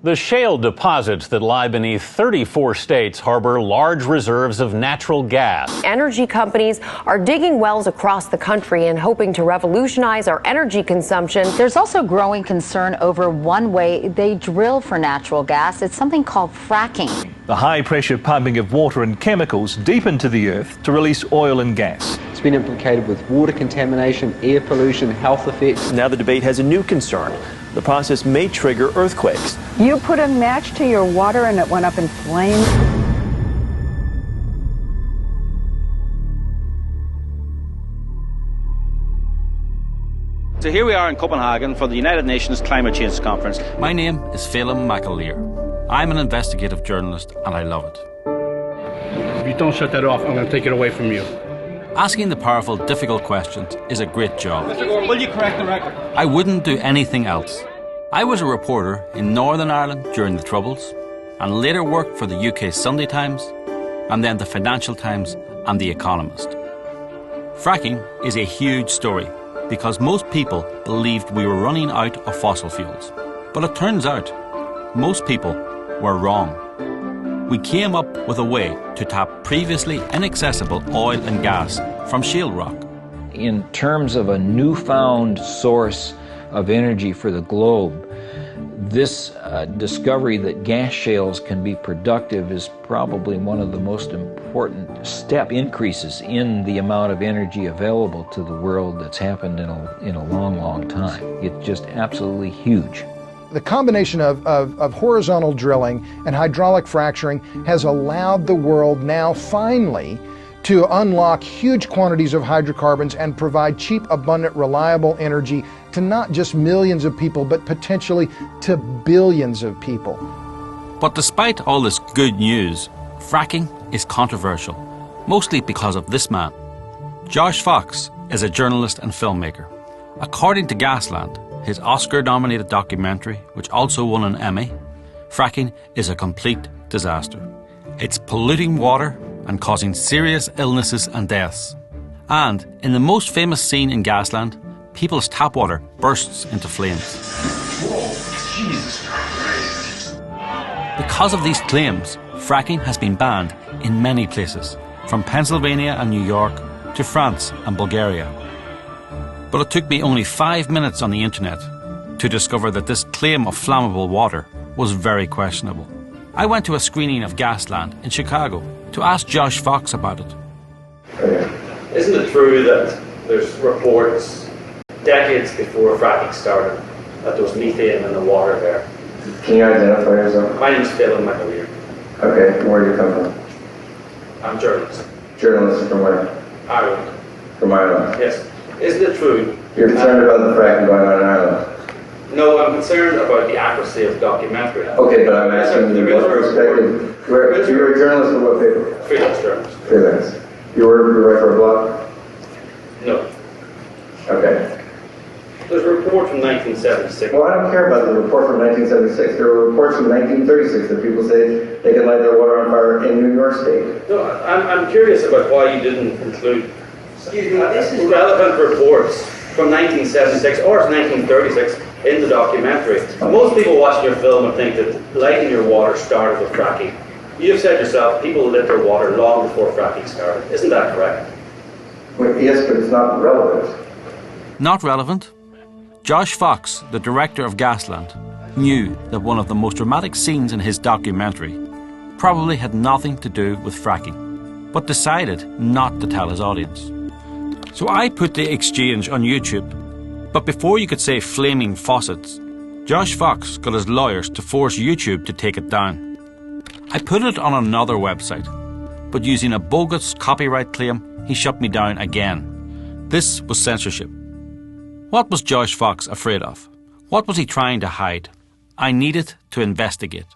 The shale deposits that lie beneath 34 states harbor large reserves of natural gas. Energy companies are digging wells across the country and hoping to revolutionize our energy consumption. There's also growing concern over one way they drill for natural gas. It's something called fracking. The high-pressure pumping of water and chemicals deep into the earth to release oil and gas. It's been implicated with water contamination, air pollution, health effects. Now the debate has a new concern. The process may trigger earthquakes. You put a match to your water and it went up in flames. So here we are in Copenhagen for the United Nations Climate Change Conference. My name is Phelim McAleer. I'm an investigative journalist and I love it. If you don't shut that off, I'm going to take it away from you. Asking the powerful, difficult questions is a great job. Mr. Gore, will you correct the record? I wouldn't do anything else. I was a reporter in Northern Ireland during the Troubles and later worked for the UK Sunday Times and then the Financial Times and The Economist. Fracking is a huge story because most people believed we were running out of fossil fuels. But it turns out most people were wrong. We came up with a way to tap previously inaccessible oil and gas from shale rock. In terms of a newfound source of energy for the globe, this discovery that gas shales can be productive is probably one of the most important step increases in the amount of energy available to the world that's happened in a long, long time. It's just absolutely huge. The combination of horizontal drilling and hydraulic fracturing has allowed the world now finally to unlock huge quantities of hydrocarbons and provide cheap, abundant, reliable energy to not just millions of people, but potentially to billions of people. But despite all this good news, fracking is controversial, mostly because of this man. Josh Fox is a journalist and filmmaker. According to Gasland, his Oscar-nominated documentary, which also won an Emmy, fracking is a complete disaster. It's polluting water and causing serious illnesses and deaths. And in the most famous scene in Gasland, people's tap water bursts into flames. Whoa, Jesus Christ. Because of these claims, fracking has been banned in many places, from Pennsylvania and New York to France and Bulgaria. But it took me only 5 minutes on the internet to discover that this claim of flammable water was very questionable. I went to a screening of Gasland in Chicago to ask Josh Fox about it. Isn't it true that there's reports decades before fracking started that there was methane in the water there? Can you identify yourself? My name is Phelim McAleer. Okay, where do you come from? I'm a journalist. Journalist from where? Ireland. From Ireland? Yes. Isn't it true? You're concerned about the fracking going on in Ireland? No, I'm concerned about the accuracy of the documentary. Okay, but I'm asking you what perspective. You're a journalist for what paper? Freelance journalist. Freelance. You write for a blog? No. Okay. There's a report from 1976. Well, I don't care about the report from 1976. There were reports from 1936 that people say they can light their water on fire in New York State. No, I'm curious about why you didn't include relevant reports from 1976 or 1936 in the documentary. Most people watching your film would think that lighting your water started with fracking. You've said yourself, people lit their water long before fracking started. Isn't that correct? Well, yes, but it's not relevant. Not relevant? Josh Fox, the director of Gasland, knew that one of the most dramatic scenes in his documentary probably had nothing to do with fracking, but decided not to tell his audience. So I put the exchange on YouTube, but before you could say flaming faucets, Josh Fox got his lawyers to force YouTube to take it down. I put it on another website, but using a bogus copyright claim, he shut me down again. This was censorship. What was Josh Fox afraid of? What was he trying to hide? I needed to investigate.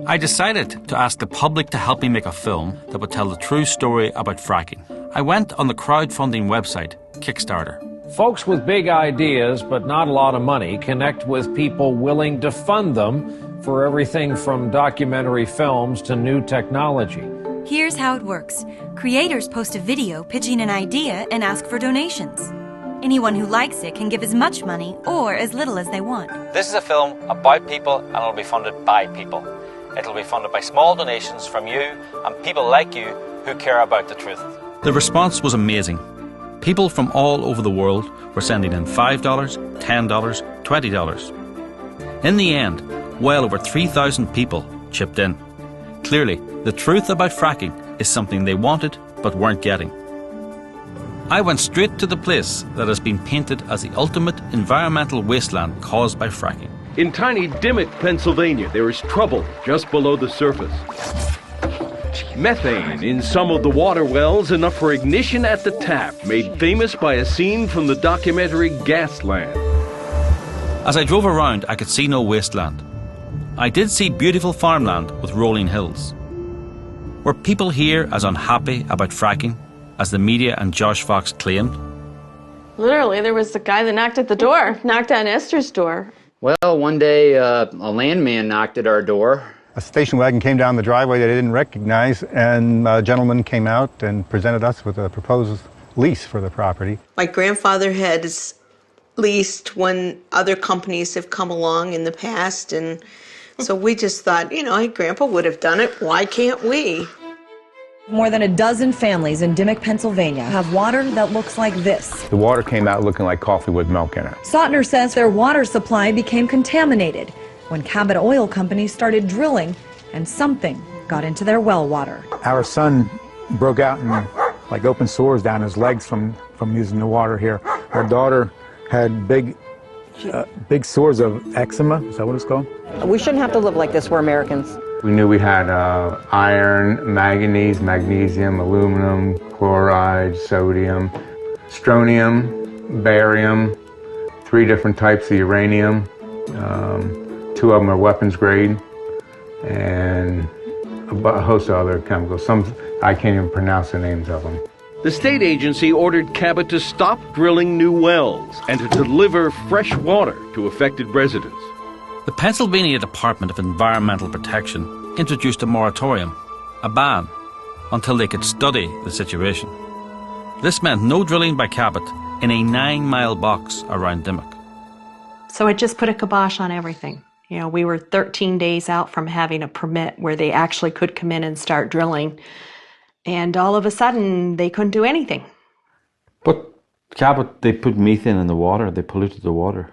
I decided to ask the public to help me make a film that would tell the true story about fracking. I went on the crowdfunding website, Kickstarter. Folks with big ideas but not a lot of money connect with people willing to fund them for everything from documentary films to new technology. Here's how it works. Creators post a video pitching an idea and ask for donations. Anyone who likes it can give as much money or as little as they want. This is a film about people and it'll be funded by people. It'll be funded by small donations from you and people like you who care about the truth. The response was amazing. People from all over the world were sending in $5, $10, $20. In the end, well over 3,000 people chipped in. Clearly, the truth about fracking is something they wanted but weren't getting. I went straight to the place that has been painted as the ultimate environmental wasteland caused by fracking. In tiny Dimmock, Pennsylvania, there is trouble just below the surface. Methane in some of the water wells, enough for ignition at the tap, made famous by a scene from the documentary GASLAND. As I drove around, I could see no wasteland. I did see beautiful farmland with rolling hills. Were people here as unhappy about fracking as the media and Josh Fox claimed? Literally, there was the guy that knocked at the door, knocked on Esther's door. Well, one day a landman knocked at our door. A station wagon came down the driveway that I didn't recognize, and a gentleman came out and presented us with a proposed lease for the property. My grandfather had leased when other companies have come along in the past, and so we just thought, you know, hey, Grandpa would have done it, why can't we? More than a dozen families in Dimmock, Pennsylvania have water that looks like this. The water came out looking like coffee with milk in it. Sautner says their water supply became contaminated when Cabot Oil Company started drilling and something got into their well water. Our son broke out in like open sores down his legs from using the water here. Our daughter had big sores of eczema. Is that what it's called? We shouldn't have to live like this. We're Americans. We knew we had iron, manganese, magnesium, aluminum, chloride, sodium, strontium, barium, 3 different types of uranium. 2 of them are weapons grade, and a host of other chemicals. Some I can't even pronounce the names of them. The state agency ordered Cabot to stop drilling new wells and to deliver fresh water to affected residents. The Pennsylvania Department of Environmental Protection introduced a moratorium, a ban, until they could study the situation. This meant no drilling by Cabot in a 9-mile box around Dimmock. So it just put a kibosh on everything. You know, we were 13 days out from having a permit where they actually could come in and start drilling. And all of a sudden, they couldn't do anything. But Cabot, they put methane in the water. They polluted the water.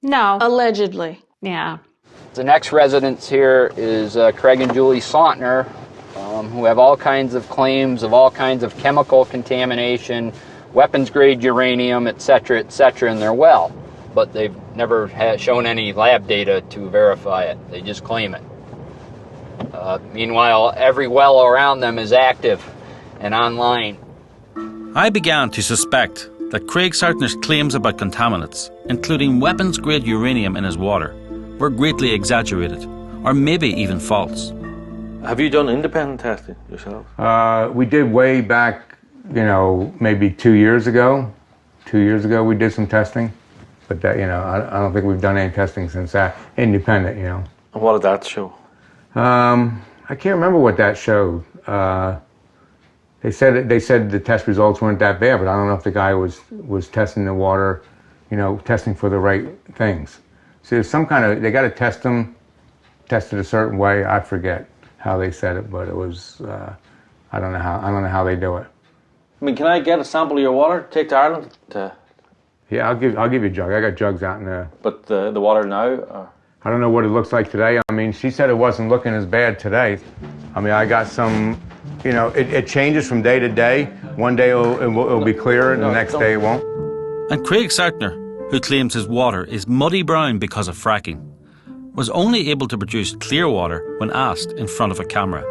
No. Allegedly. Yeah. The next residence here is Craig and Julie Sautner, who have all kinds of claims of all kinds of chemical contamination, weapons-grade uranium, etc., in their well. But they've never shown any lab data to verify it. They just claim it. Meanwhile, every well around them is active and online. I began to suspect that Craig Sautner's claims about contaminants, including weapons-grade uranium in his water, were greatly exaggerated, or maybe even false. Have you done independent testing yourself? We did way back, you know, maybe 2 years ago. 2 years ago we did some testing, but that, you know, I don't think we've done any testing since that. Independent, you know. And what did that show? I can't remember what that showed. They said the test results weren't that bad, but I don't know if the guy was testing the water, you know, testing for the right things. So there's some kind of, they got to test them, tested a certain way. I forget how they said it, but it was, I don't know how they do it. I mean, can I get a sample of your water? Take to Ireland? Yeah, I'll give you a jug. I got jugs out in there. But the water now? Or? I don't know what it looks like today. I mean, she said it wasn't looking as bad today. I mean, I got some, you know, it changes from day to day. One day it'll be clearer, and the next day it won't. And Craig Sautner, who claims his water is muddy brown because of fracking, was only able to produce clear water when asked in front of a camera.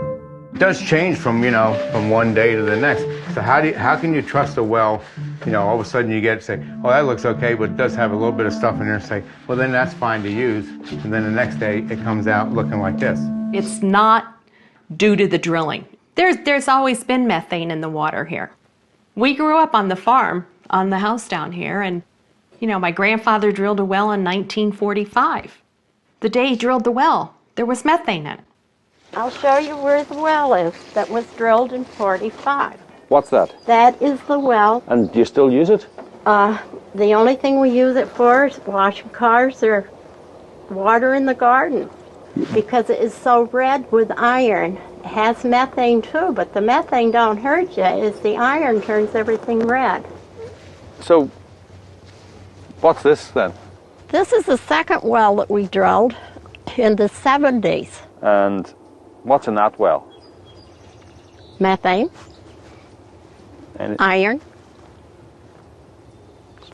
It does change from, you know, from one day to the next. So how can you trust a well? You know, all of a sudden you get to say, oh, that looks okay, but it does have a little bit of stuff in there, and say, well, then that's fine to use. And then the next day it comes out looking like this. It's not due to the drilling. There's always been methane in the water here. We grew up on the farm, on the house down here, and, you know, my grandfather drilled a well in 1945. The day he drilled the well, there was methane in it. I'll show you where the well is that was drilled in 45. What's that? That is the well. And do you still use it? The only thing we use it for is washing cars or water in the garden, because it is so red with iron. It has methane too, but the methane don't hurt you. It's the iron turns everything red. So, what's this then? This is the second well that we drilled in the 70s. And what's in that well? Methane, iron,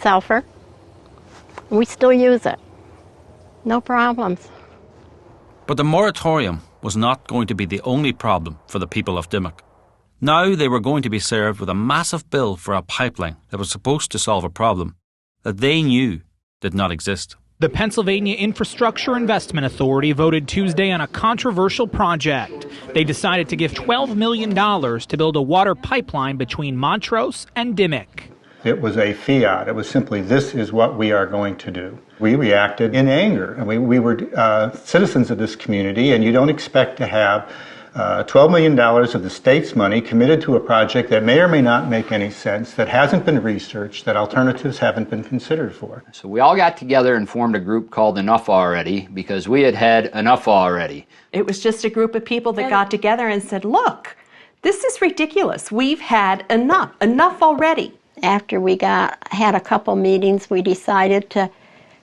sulfur. We still use it. No problems. But the moratorium was not going to be the only problem for the people of Dimmock. Now they were going to be served with a massive bill for a pipeline that was supposed to solve a problem that they knew did not exist. The Pennsylvania Infrastructure Investment Authority voted Tuesday on a controversial project. They decided to give $12 million to build a water pipeline between Montrose and Dimmock. It was a fiat. It was simply, this is what we are going to do. We reacted in anger. And we were citizens of this community, and you don't expect to have $12 million of the state's money committed to a project that may or may not make any sense, that hasn't been researched, that alternatives haven't been considered for. So we all got together and formed a group called Enough Already, because we had had enough already. It was just a group of people that got together and said, look, this is ridiculous. We've had enough already. After we had a couple meetings, we decided to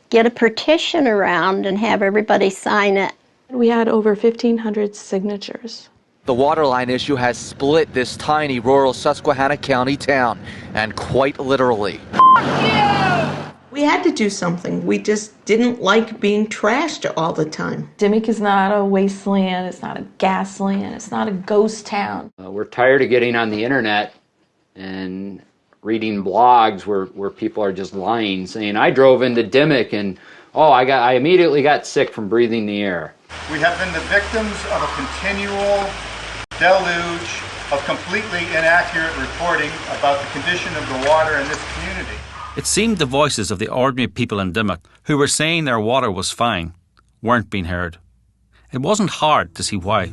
get a petition around and have everybody sign it. We had over 1,500 signatures. The water line issue has split this tiny rural Susquehanna County town, and quite literally. We had to do something. We just didn't like being trashed all the time. Dimmock is not a wasteland, it's not a gasland, it's not a ghost town. We're tired of getting on the internet and reading blogs where people are just lying, saying, I drove into Dimmock and, I immediately got sick from breathing the air. We have been the victims of a continual deluge of completely inaccurate reporting about the condition of the water in this community. It seemed the voices of the ordinary people in Dimmock who were saying their water was fine weren't being heard. It wasn't hard to see why.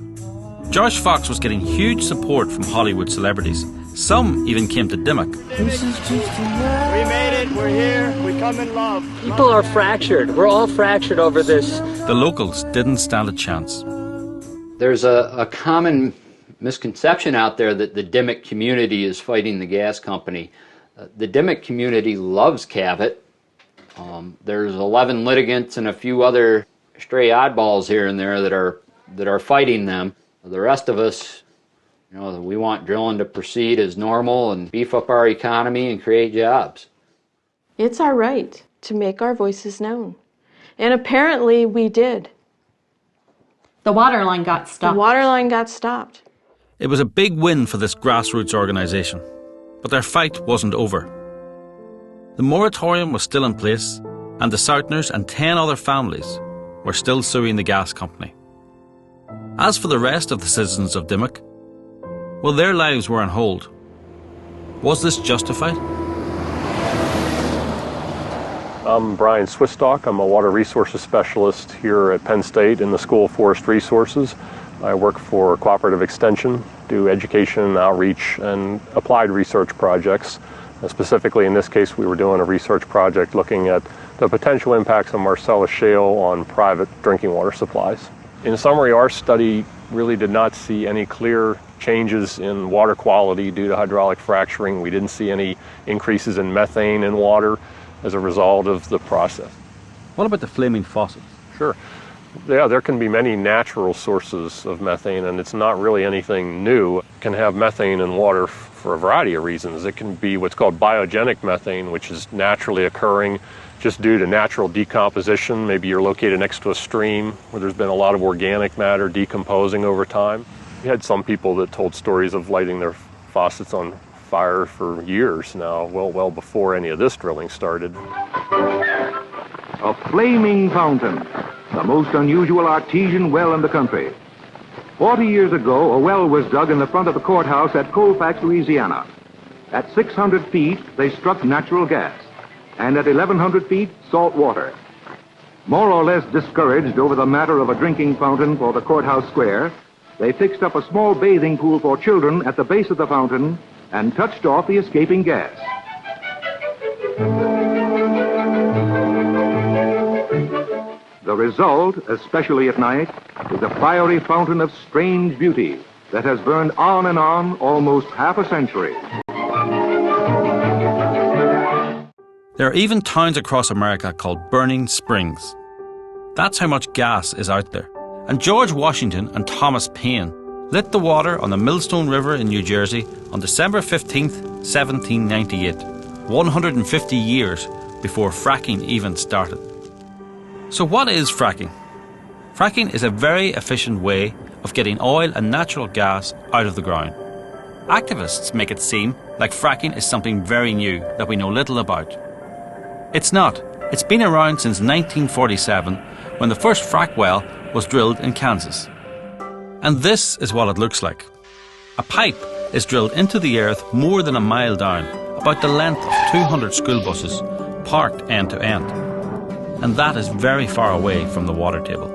Josh Fox was getting huge support from Hollywood celebrities. Some even came to Dimmock. We made it, we're here, we come in love. People are fractured. We're all fractured over this. The locals didn't stand a chance. There's a common misconception out there that the Dimmock community is fighting the gas company. The Dimmock community loves Cabot. There's 11 litigants and a few other stray oddballs here and there that are fighting them. The rest of us, we want drilling to proceed as normal and beef up our economy and create jobs. It's our right to make our voices known. And apparently we did. The water line got stopped. The water line got stopped. It was a big win for this grassroots organisation, but their fight wasn't over. The moratorium was still in place, and the Southners and 10 other families were still suing the gas company. As for the rest of the citizens of Dimmock, well, their lives were on hold. Was this justified? I'm Brian Swistock. I'm a water resources specialist here at Penn State in the School of Forest Resources. I work for Cooperative Extension, do education, outreach, and applied research projects. Specifically, in this case, we were doing a research project looking at the potential impacts of Marcellus Shale on private drinking water supplies. In summary, our study really did not see any clear changes in water quality due to hydraulic fracturing. We didn't see any increases in methane in water as a result of the process. What about the flaming faucets? Sure. Yeah, there can be many natural sources of methane, and it's not really anything new. It can have methane in water for a variety of reasons. It can be what's called biogenic methane, which is naturally occurring just due to natural decomposition. Maybe you're located next to a stream where there's been a lot of organic matter decomposing over time. We had some people that told stories of lighting their faucets on fire for years now, well before any of this drilling started. A flaming fountain, the most unusual artesian well in the country. 40 years ago, a well was dug in the front of the courthouse at Colfax, Louisiana. At 600 feet, they struck natural gas, and at 1,100 feet, salt water. More or less discouraged over the matter of a drinking fountain for the courthouse square, they fixed up a small bathing pool for children at the base of the fountain and touched off the escaping gas. The result, especially at night, is a fiery fountain of strange beauty that has burned on and on almost half a century. There are even towns across America called burning springs. That's how much gas is out there. And George Washington and Thomas Paine lit the water on the Millstone River in New Jersey on December 15th, 1798, 150 years before fracking even started. So what is fracking? Fracking is a very efficient way of getting oil and natural gas out of the ground. Activists make it seem like fracking is something very new that we know little about. It's not. It's been around since 1947 when the first frack well was drilled in Kansas. And this is what it looks like. A pipe is drilled into the earth more than a mile down, about the length of 200 school buses, parked end to end. And that is very far away from the water table.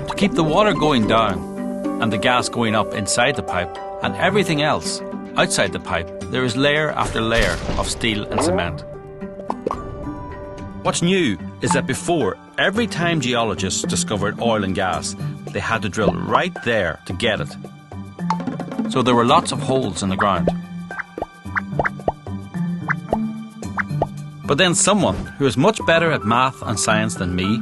To keep the water going down and the gas going up inside the pipe and everything else outside the pipe, there is layer after layer of steel and cement. What's new is that before, every time geologists discovered oil and gas, they had to drill right there to get it. So there were lots of holes in the ground. But then someone who is much better at math and science than me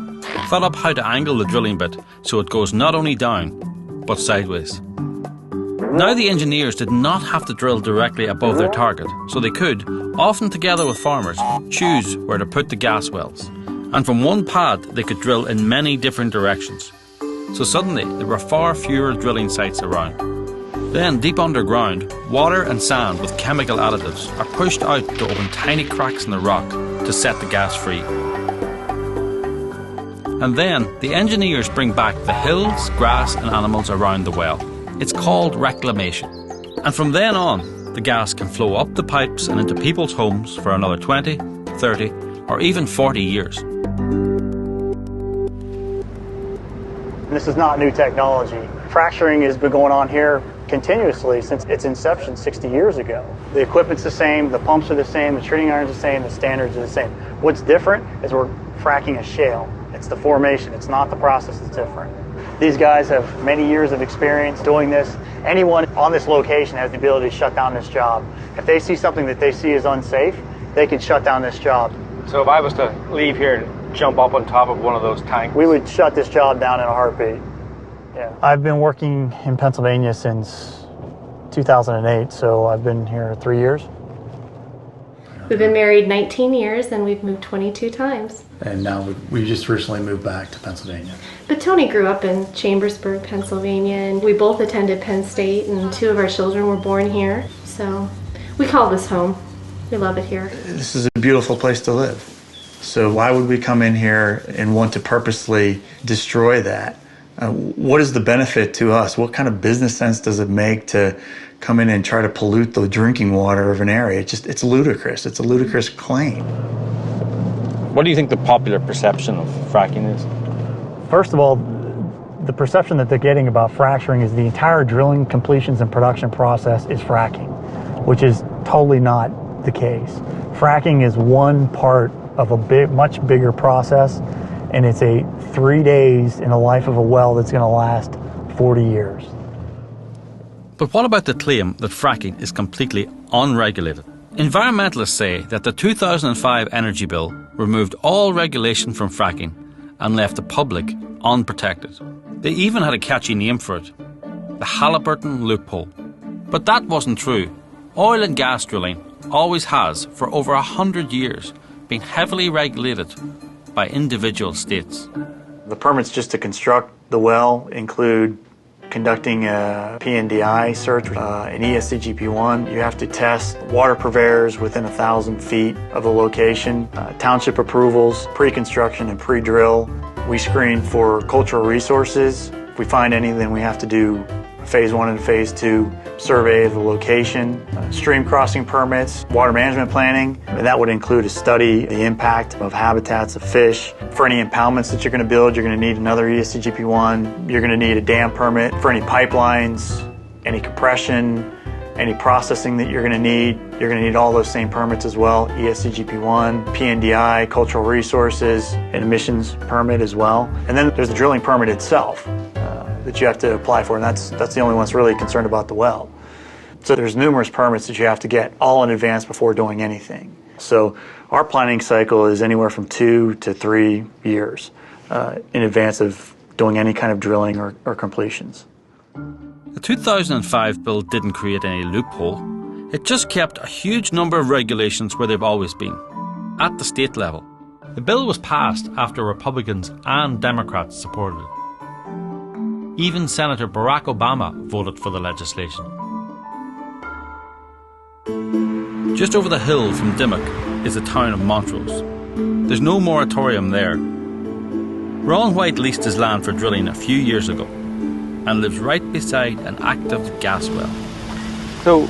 thought up how to angle the drilling bit so it goes not only down, but sideways. Now the engineers did not have to drill directly above their target, so they could, often together with farmers, choose where to put the gas wells. And from one pad they could drill in many different directions. So suddenly there were far fewer drilling sites around. Then deep underground, water and sand with chemical additives are pushed out to open tiny cracks in the rock to set the gas free. And then the engineers bring back the hills, grass and animals around the well. It's called reclamation. And from then on, the gas can flow up the pipes and into people's homes for another 20, 30 or even 40 years. This is not new technology. Fracturing has been going on here continuously since its inception 60 years ago. The equipment's the same, the pumps are the same, the treating iron's the same, the standards are the same. What's different is we're fracking a shale. It's the formation, it's not the process that's different. These guys have many years of experience doing this. Anyone on this location has the ability to shut down this job. If they see something that they see is unsafe, they can shut down this job. So if I was to leave here and jump up on top of one of those tanks? We would shut this job down in a heartbeat. Yeah. I've been working in Pennsylvania since 2008, so I've been here 3 years. We've been married 19 years and we've moved 22 times. And now we just recently moved back to Pennsylvania. But Tony grew up in Chambersburg, Pennsylvania, and we both attended Penn State, and 2 of our children were born here. So we call this home. We love it here. This is a beautiful place to live. So why would we come in here and want to purposely destroy that? What is the benefit to us? What kind of business sense does it make to come in and try to pollute the drinking water of an area? It's ludicrous. It's a ludicrous claim. What do you think the popular perception of fracking is? First of all, the perception that they're getting about fracturing is the entire drilling, completions, and production process is fracking, which is totally not the case. Fracking is one part of a much bigger process, and it's 3 days in the life of a well that's going to last 40 years. But what about the claim that fracking is completely unregulated? Environmentalists say that the 2005 energy bill removed all regulation from fracking and left the public unprotected. They even had a catchy name for it, the Halliburton loophole. But that wasn't true. Oil and gas drilling always has, for over 100 years, been heavily regulated by individual states. The permits just to construct the well include conducting a PNDI search, an ESCGP1. You have to test water purveyors within 1,000 feet of the location, township approvals, pre-construction and pre-drill. We screen for cultural resources. If we find any, then we have to do Phase 1 and Phase 2 survey of the location, stream crossing permits, water management planning, and that would include a study of the impact of habitats of fish. For any impoundments that you're going to build, you're going to need another ESCGP1. You're going to need a dam permit for any pipelines, any compression, Any processing that you're going to need all those same permits as well. ESCGP1, PNDI, cultural resources, and emissions permit as well. And then there's the drilling permit itself that you have to apply for, and that's the only one that's really concerned about the well. So there's numerous permits that you have to get all in advance before doing anything. So our planning cycle is anywhere from 2 to 3 years in advance of doing any kind of drilling or completions. The 2005 bill didn't create any loophole. It just kept a huge number of regulations where they've always been, at the state level. The bill was passed after Republicans and Democrats supported it. Even Senator Barack Obama voted for the legislation. Just over the hill from Dimmock is the town of Montrose. There's no moratorium there. Ron White leased his land for drilling a few years ago and lives right beside an active gas well. So,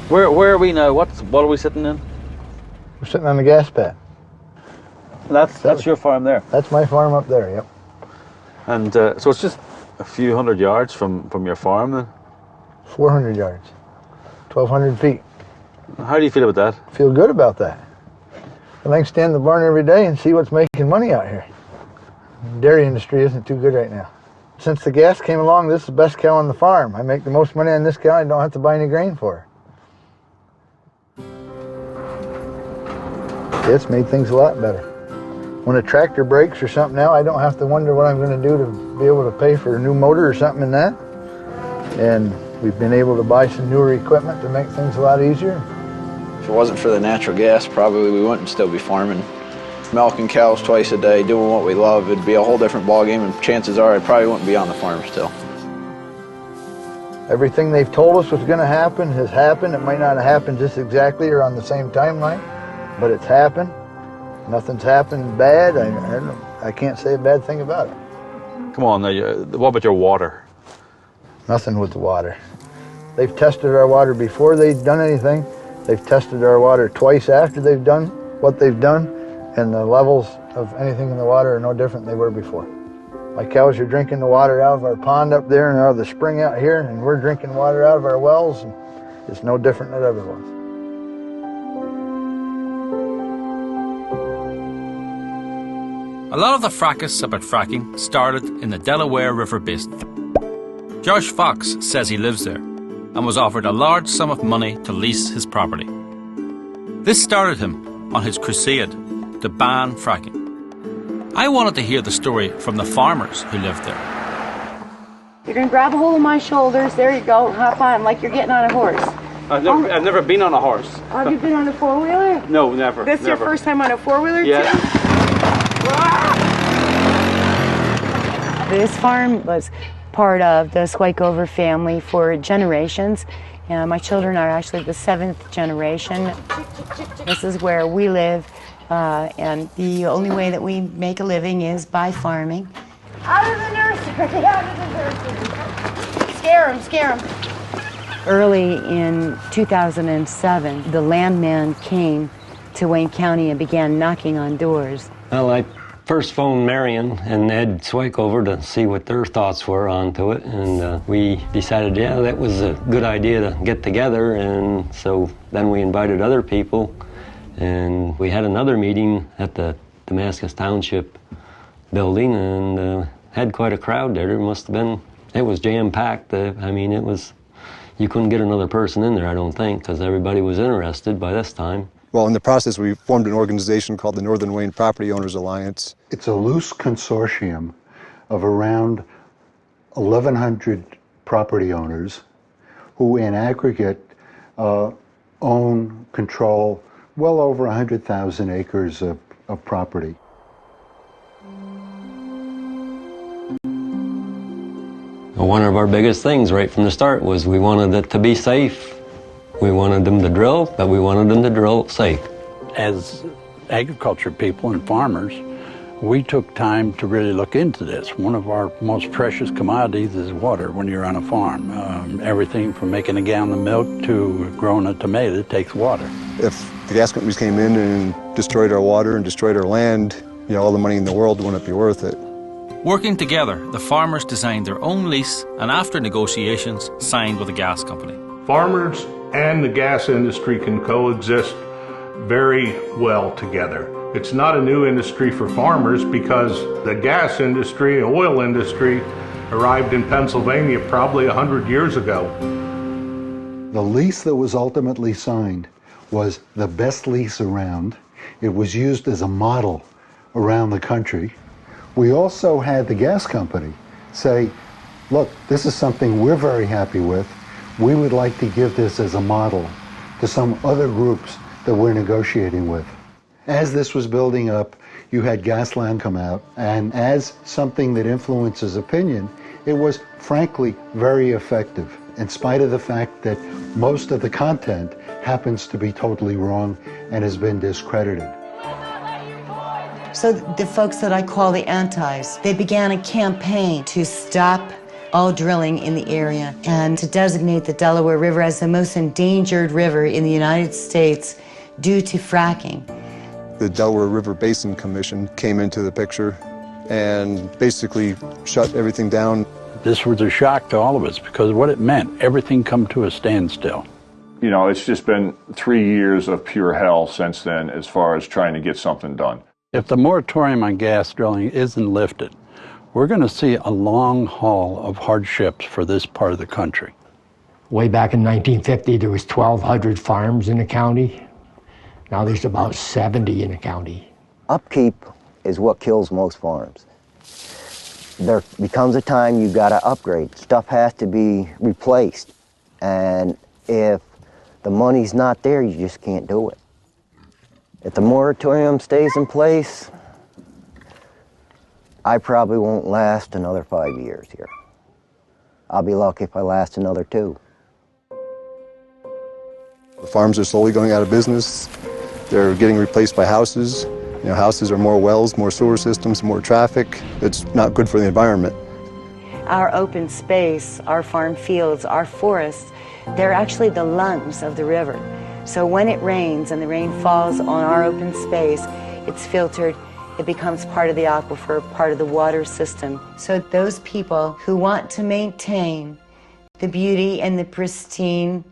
where are we now? What are we sitting in? We're sitting on the gas pad. That's your farm there? That's my farm up there, yep. And so it's just a few hundred yards from your farm then? 400 yards, 1,200 feet. How do you feel about that? Feel good about that. I can stand the barn every day and see what's making money out here. The dairy industry isn't too good right now. Since the gas came along, this is the best cow on the farm. I make the most money on this cow. I don't have to buy any grain for her. It's made things a lot better. When a tractor breaks or something now, I don't have to wonder what I'm going to do to be able to pay for a new motor or something in that. And we've been able to buy some newer equipment to make things a lot easier. If it wasn't for the natural gas, probably we wouldn't still be farming. Milking cows twice a day, doing what we love, it'd be a whole different ballgame, and chances are I probably wouldn't be on the farm still. Everything they've told us was going to happen has happened. It might not have happened just exactly or on the same timeline, but it's happened. Nothing's happened bad. I can't say a bad thing about it. Come on now, what about your water? Nothing with the water. They've tested our water before they've done anything. They've tested our water twice after they've done what they've done, and the levels of anything in the water are no different than they were before. My cows are drinking the water out of our pond up there and out of the spring out here, and we're drinking water out of our wells, and it's no different than it ever was. A lot of the fracas about fracking started in the Delaware River basin. Josh Fox says he lives there and was offered a large sum of money to lease his property. This started him on his crusade to ban fracking. I wanted to hear the story from the farmers who lived there. You're going to grab a hold of my shoulders. There you go. Hop on like you're getting on a horse. I've never been on a horse. Have you been on a four-wheeler? No, never. This is your first time on a four-wheeler too? This farm was part of the Swikover family for generations. My children are actually the 7th generation. This is where we live, and the only way that we make a living is by farming. Out of the nursery! Out of the nursery! Scare them! Early in 2007, the landman came to Wayne County and began knocking on doors. Well, I first phoned Marion and Ed Swikover to see what their thoughts were onto it, and we decided, yeah, that was a good idea to get together, and so then we invited other people, and we had another meeting at the Damascus Township building, and had quite a crowd there. There must have been, it was jam-packed. I mean, it was, you couldn't get another person in there, I don't think, because everybody was interested by this time. Well, in the process, we formed an organization called the Northern Wayne Property Owners Alliance. It's a loose consortium of around 1,100 property owners who in aggregate own, control well over 100,000 acres of property. One of our biggest things right from the start was we wanted it to be safe. We wanted them to drill, but we wanted them to drill safe. As agriculture people and farmers, we took time to really look into this. One of our most precious commodities is water when you're on a farm. Everything from making a gallon of milk to growing a tomato takes water. If the gas companies came in and destroyed our water and destroyed our land, you know, all the money in the world wouldn't be worth it. Working together, the farmers designed their own lease and after negotiations, signed with a gas company. Farmers and the gas industry can coexist very well together. It's not a new industry for farmers because the gas industry, oil industry, arrived in Pennsylvania probably 100 years ago. The lease that was ultimately signed was the best lease around. It was used as a model around the country. We also had the gas company say, look, this is something we're very happy with. We would like to give this as a model to some other groups that we're negotiating with. As this was building up, you had Gasland come out, and as something that influences opinion, it was frankly very effective, in spite of the fact that most of the content happens to be totally wrong and has been discredited. So the folks that I call the antis, they began a campaign to stop all drilling in the area and to designate the Delaware River as the most endangered river in the United States due to fracking. The Delaware River Basin Commission came into the picture and basically shut everything down. This was a shock to all of us because what it meant, everything come to a standstill. You know, it's just been 3 years of pure hell since then as far as trying to get something done. If the moratorium on gas drilling isn't lifted, we're going to see a long haul of hardships for this part of the country. Way back in 1950, there was 1,200 farms in the county. Now there's about 70 in the county. Upkeep is what kills most farms. There becomes a time you've got to upgrade. Stuff has to be replaced. And if the money's not there, you just can't do it. If the moratorium stays in place, I probably won't last another 5 years here. I'll be lucky if I last another 2. The farms are slowly going out of business. They're getting replaced by houses. You know, houses are more wells, more sewer systems, more traffic. It's not good for the environment. Our open space, our farm fields, our forests, they're actually the lungs of the river. So when it rains and the rain falls on our open space, it's filtered. It becomes part of the aquifer, part of the water system. So those people who want to maintain the beauty and the pristine,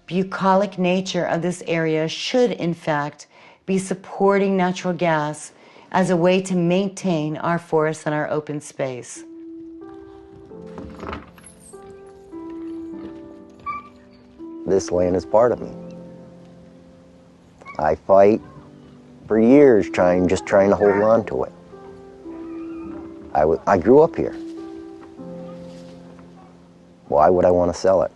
bucolic nature of this area should, in fact, be supporting natural gas as a way to maintain our forests and our open space. This land is part of me. I fight for years just trying to hold on to it. I grew up here. Why would I want to sell it?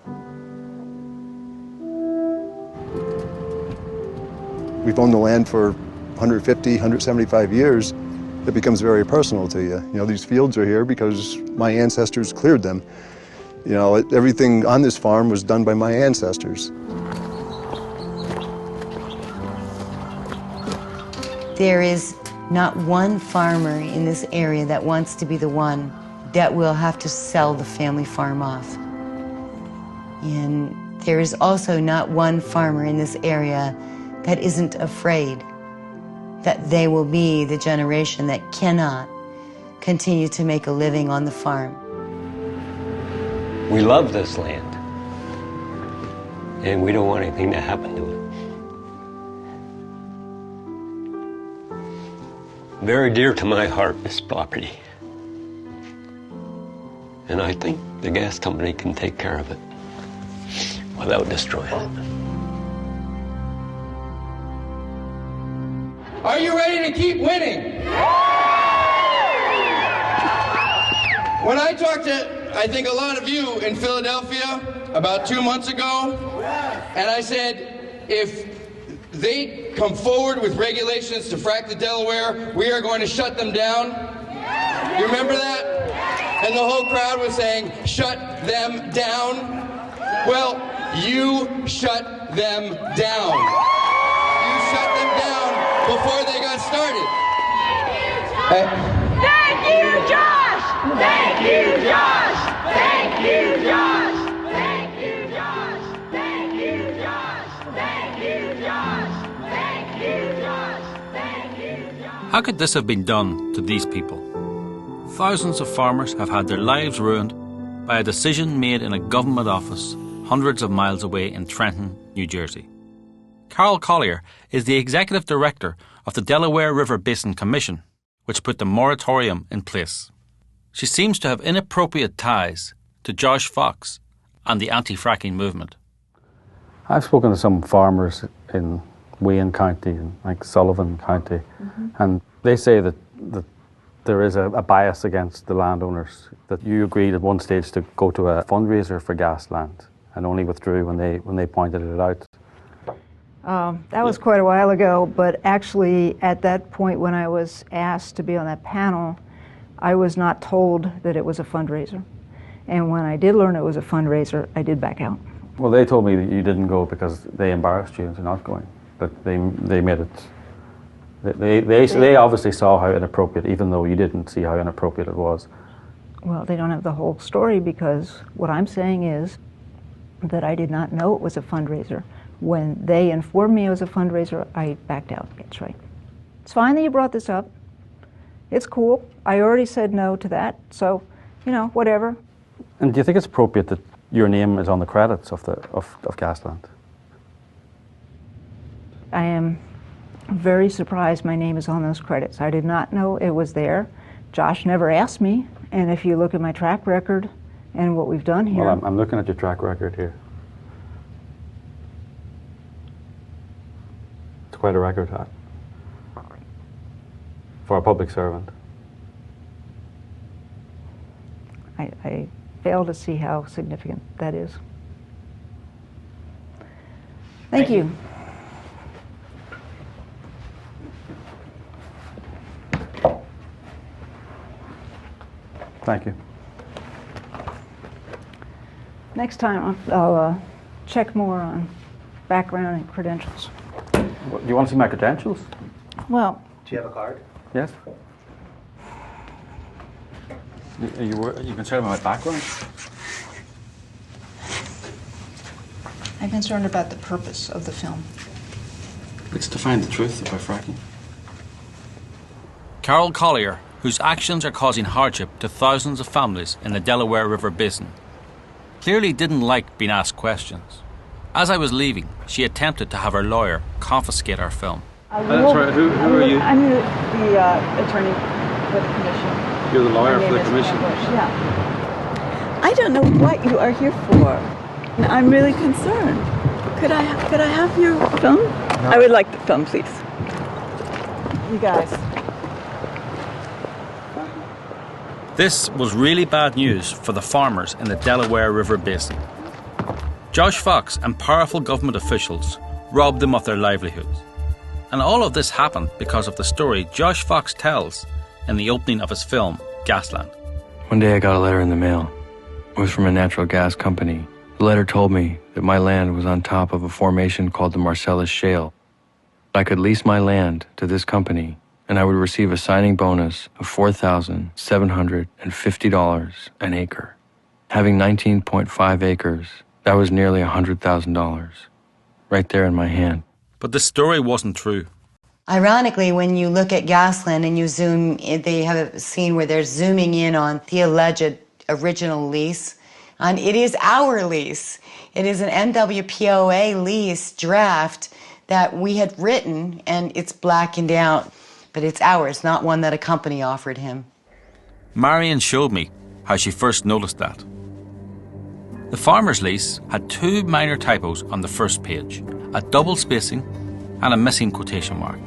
We've owned the land for 150, 175 years. It becomes very personal to you. You know, these fields are here because my ancestors cleared them. You know, everything on this farm was done by my ancestors. There is not one farmer in this area that wants to be the one that will have to sell the family farm off. And there is also not one farmer in this area that isn't afraid that they will be the generation that cannot continue to make a living on the farm. We love this land, and we don't want anything to happen to it. Very dear to my heart, this property. And I think the gas company can take care of it without destroying it. Are you ready to keep winning? When I talked to, I think, a lot of you in Philadelphia about 2 months ago, and I said, if they come forward with regulations to frack the Delaware, we are going to shut them down. You remember that? And the whole crowd was saying, shut them down. Well, you shut them down. You shut them down before they got started. Thank you, Josh! Thank you, Josh! Thank you, Josh! Thank you, Josh! Thank you, Josh! Thank you, Josh! Thank you, Josh! Thank you, Josh! How could this have been done to these people? Thousands of farmers have had their lives ruined by a decision made in a government office hundreds of miles away in Trenton, New Jersey. Carol Collier is the executive director of the Delaware River Basin Commission, which put the moratorium in place. She seems to have inappropriate ties to Josh Fox and the anti-fracking movement. I've spoken to some farmers in Wayne County and like Sullivan County, and they say that there is a bias against the landowners, that you agreed at one stage to go to a fundraiser for Gasland and only withdrew when they pointed it out. That was quite a while ago, but actually at that point when I was asked to be on that panel, I was not told that it was a fundraiser. And when I did learn it was a fundraiser, I did back out. Well, they told me that you didn't go because they embarrassed you into not going, but they made it. They obviously saw how inappropriate, even though you didn't see how inappropriate it was. Well, they don't have the whole story, because what I'm saying is that I did not know it was a fundraiser. When they informed me it was a fundraiser, I backed out. That's right. It's fine that you brought this up. It's cool. I already said no to that, so, you know, whatever. And do you think it's appropriate that your name is on the credits of Gasland? I am very surprised my name is on those credits. I did not know it was there. Josh never asked me, and if you look at my track record and what we've done here... Well, I'm looking at your track record here. It's quite a record, that, for a public servant. I fail to see how significant that is. Thank you. Thank you. Next time I'll check more on background and credentials. Do you want to see my credentials? Well... Do you have a card? Yes. Are you concerned about my background? I'm concerned about the purpose of the film. It's to find the truth about fracking. Carol Collier, whose actions are causing hardship to thousands of families in the Delaware River Basin, clearly didn't like being asked questions. As I was leaving, she attempted to have her lawyer confiscate our film. That's right. Who are you? I'm the attorney for the commission. You're the lawyer for the commission? Yeah. I don't know what you are here for. I'm really concerned. Could I have your film? No. I would like the film, please. You guys. This was really bad news for the farmers in the Delaware River Basin. Josh Fox and powerful government officials robbed them of their livelihoods. And all of this happened because of the story Josh Fox tells in the opening of his film, Gasland. One day I got a letter in the mail. It was from a natural gas company. The letter told me that my land was on top of a formation called the Marcellus Shale. I could lease my land to this company, and I would receive a signing bonus of $4,750 an acre. Having 19.5 acres, that was nearly $100,000, right there in my hand. But the story wasn't true. Ironically, when you look at Gasland and you zoom in, they have a scene where they're zooming in on the alleged original lease, and it is our lease. It is an NWPOA lease draft that we had written, and it's blackened out, but it's ours, not one that a company offered him. Marion showed me how she first noticed that. The farmer's lease had two minor typos on the first page, a double spacing and a missing quotation mark.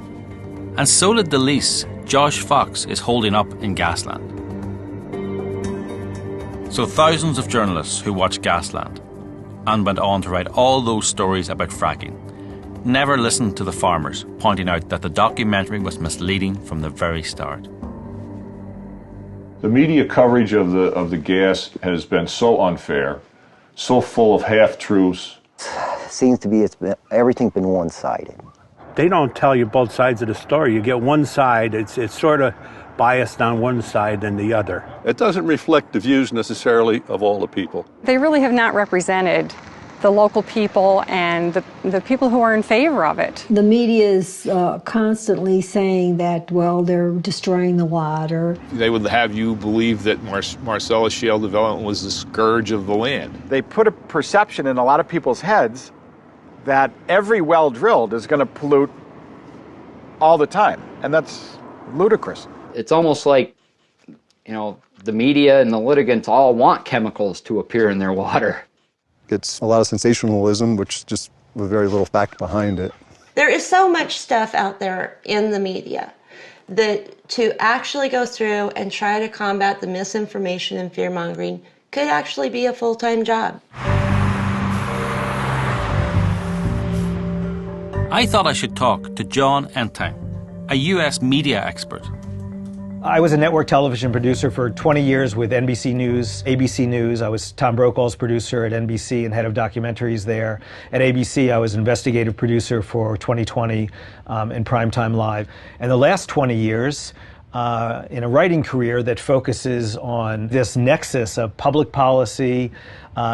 And so did the lease Josh Fox is holding up in Gasland. So thousands of journalists who watched Gasland and went on to write all those stories about fracking never listened to the farmers pointing out that the documentary was misleading from the very start. The media coverage of the gas has been so unfair, so full of half-truths. Seems to be everything's been one-sided. They don't tell you both sides of the story. You get one side, it's sort of biased on one side than the other. It doesn't reflect the views necessarily of all the people. They really have not represented the local people and the people who are in favor of it. The media is constantly saying that, well, they're destroying the water. They would have you believe that Marcellus Shale development was the scourge of the land. They put a perception in a lot of people's heads that every well drilled is going to pollute all the time, and that's ludicrous. It's almost like, you know, the media and the litigants all want chemicals to appear in their water. It's a lot of sensationalism, which just with very little fact behind it. There is so much stuff out there in the media that to actually go through and try to combat the misinformation and fear-mongering could actually be a full-time job. I thought I should talk to John Entine, a US media expert. I was a network television producer for 20 years with NBC News, ABC News. I was Tom Brokaw's producer at NBC and head of documentaries there. At ABC, I was investigative producer for 2020 in Primetime Live. And the last 20 years, in a writing career that focuses on this nexus of public policy,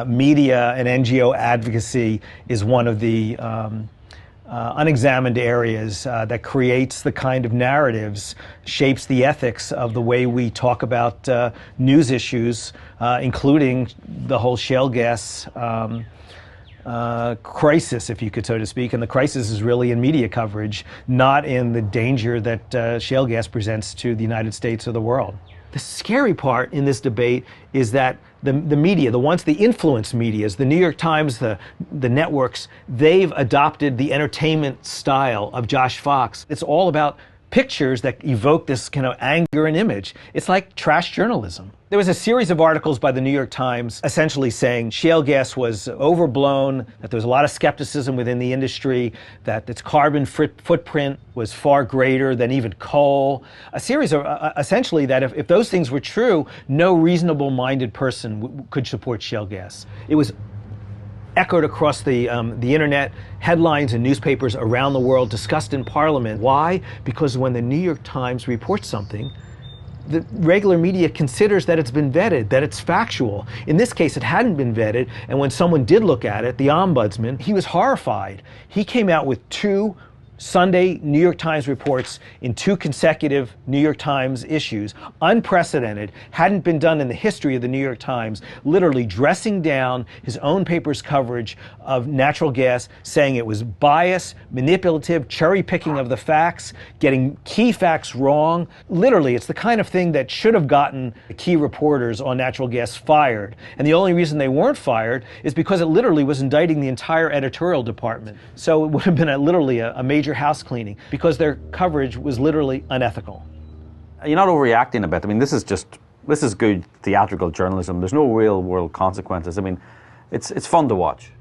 media, and NGO advocacy, is one of the unexamined areas that creates the kind of narratives, shapes the ethics of the way we talk about news issues, including the whole shale gas crisis, if you could so to speak. And the crisis is really in media coverage, not in the danger that shale gas presents to the United States or the world. The scary part in this debate is that the media, the influence medias, the New York Times, the networks, they've adopted the entertainment style of Josh Fox. It's all about pictures that evoke this kind of anger and image. It's like trash journalism. There was a series of articles by the New York Times essentially saying shale gas was overblown, that there was a lot of skepticism within the industry, that its carbon footprint was far greater than even coal. A series of, essentially, that if those things were true, no reasonable-minded person could support shale gas. It was echoed across the internet, headlines in newspapers around the world, discussed in Parliament. Why? Because when the New York Times reports something, the regular media considers that it's been vetted, that it's factual. In this case, it hadn't been vetted, and when someone did look at it, the ombudsman, he was horrified. He came out with 2 Sunday New York Times reports in 2 consecutive New York Times issues, unprecedented, hadn't been done in the history of the New York Times, literally dressing down his own paper's coverage of natural gas, saying it was biased, manipulative, cherry-picking of the facts, getting key facts wrong. Literally, it's the kind of thing that should have gotten the key reporters on natural gas fired. And the only reason they weren't fired is because it literally was indicting the entire editorial department. So it would have been literally a major house cleaning, because their coverage was literally unethical. You're not overreacting a bit. I mean, this is good theatrical journalism. There's no real world consequences. I mean, it's fun to watch.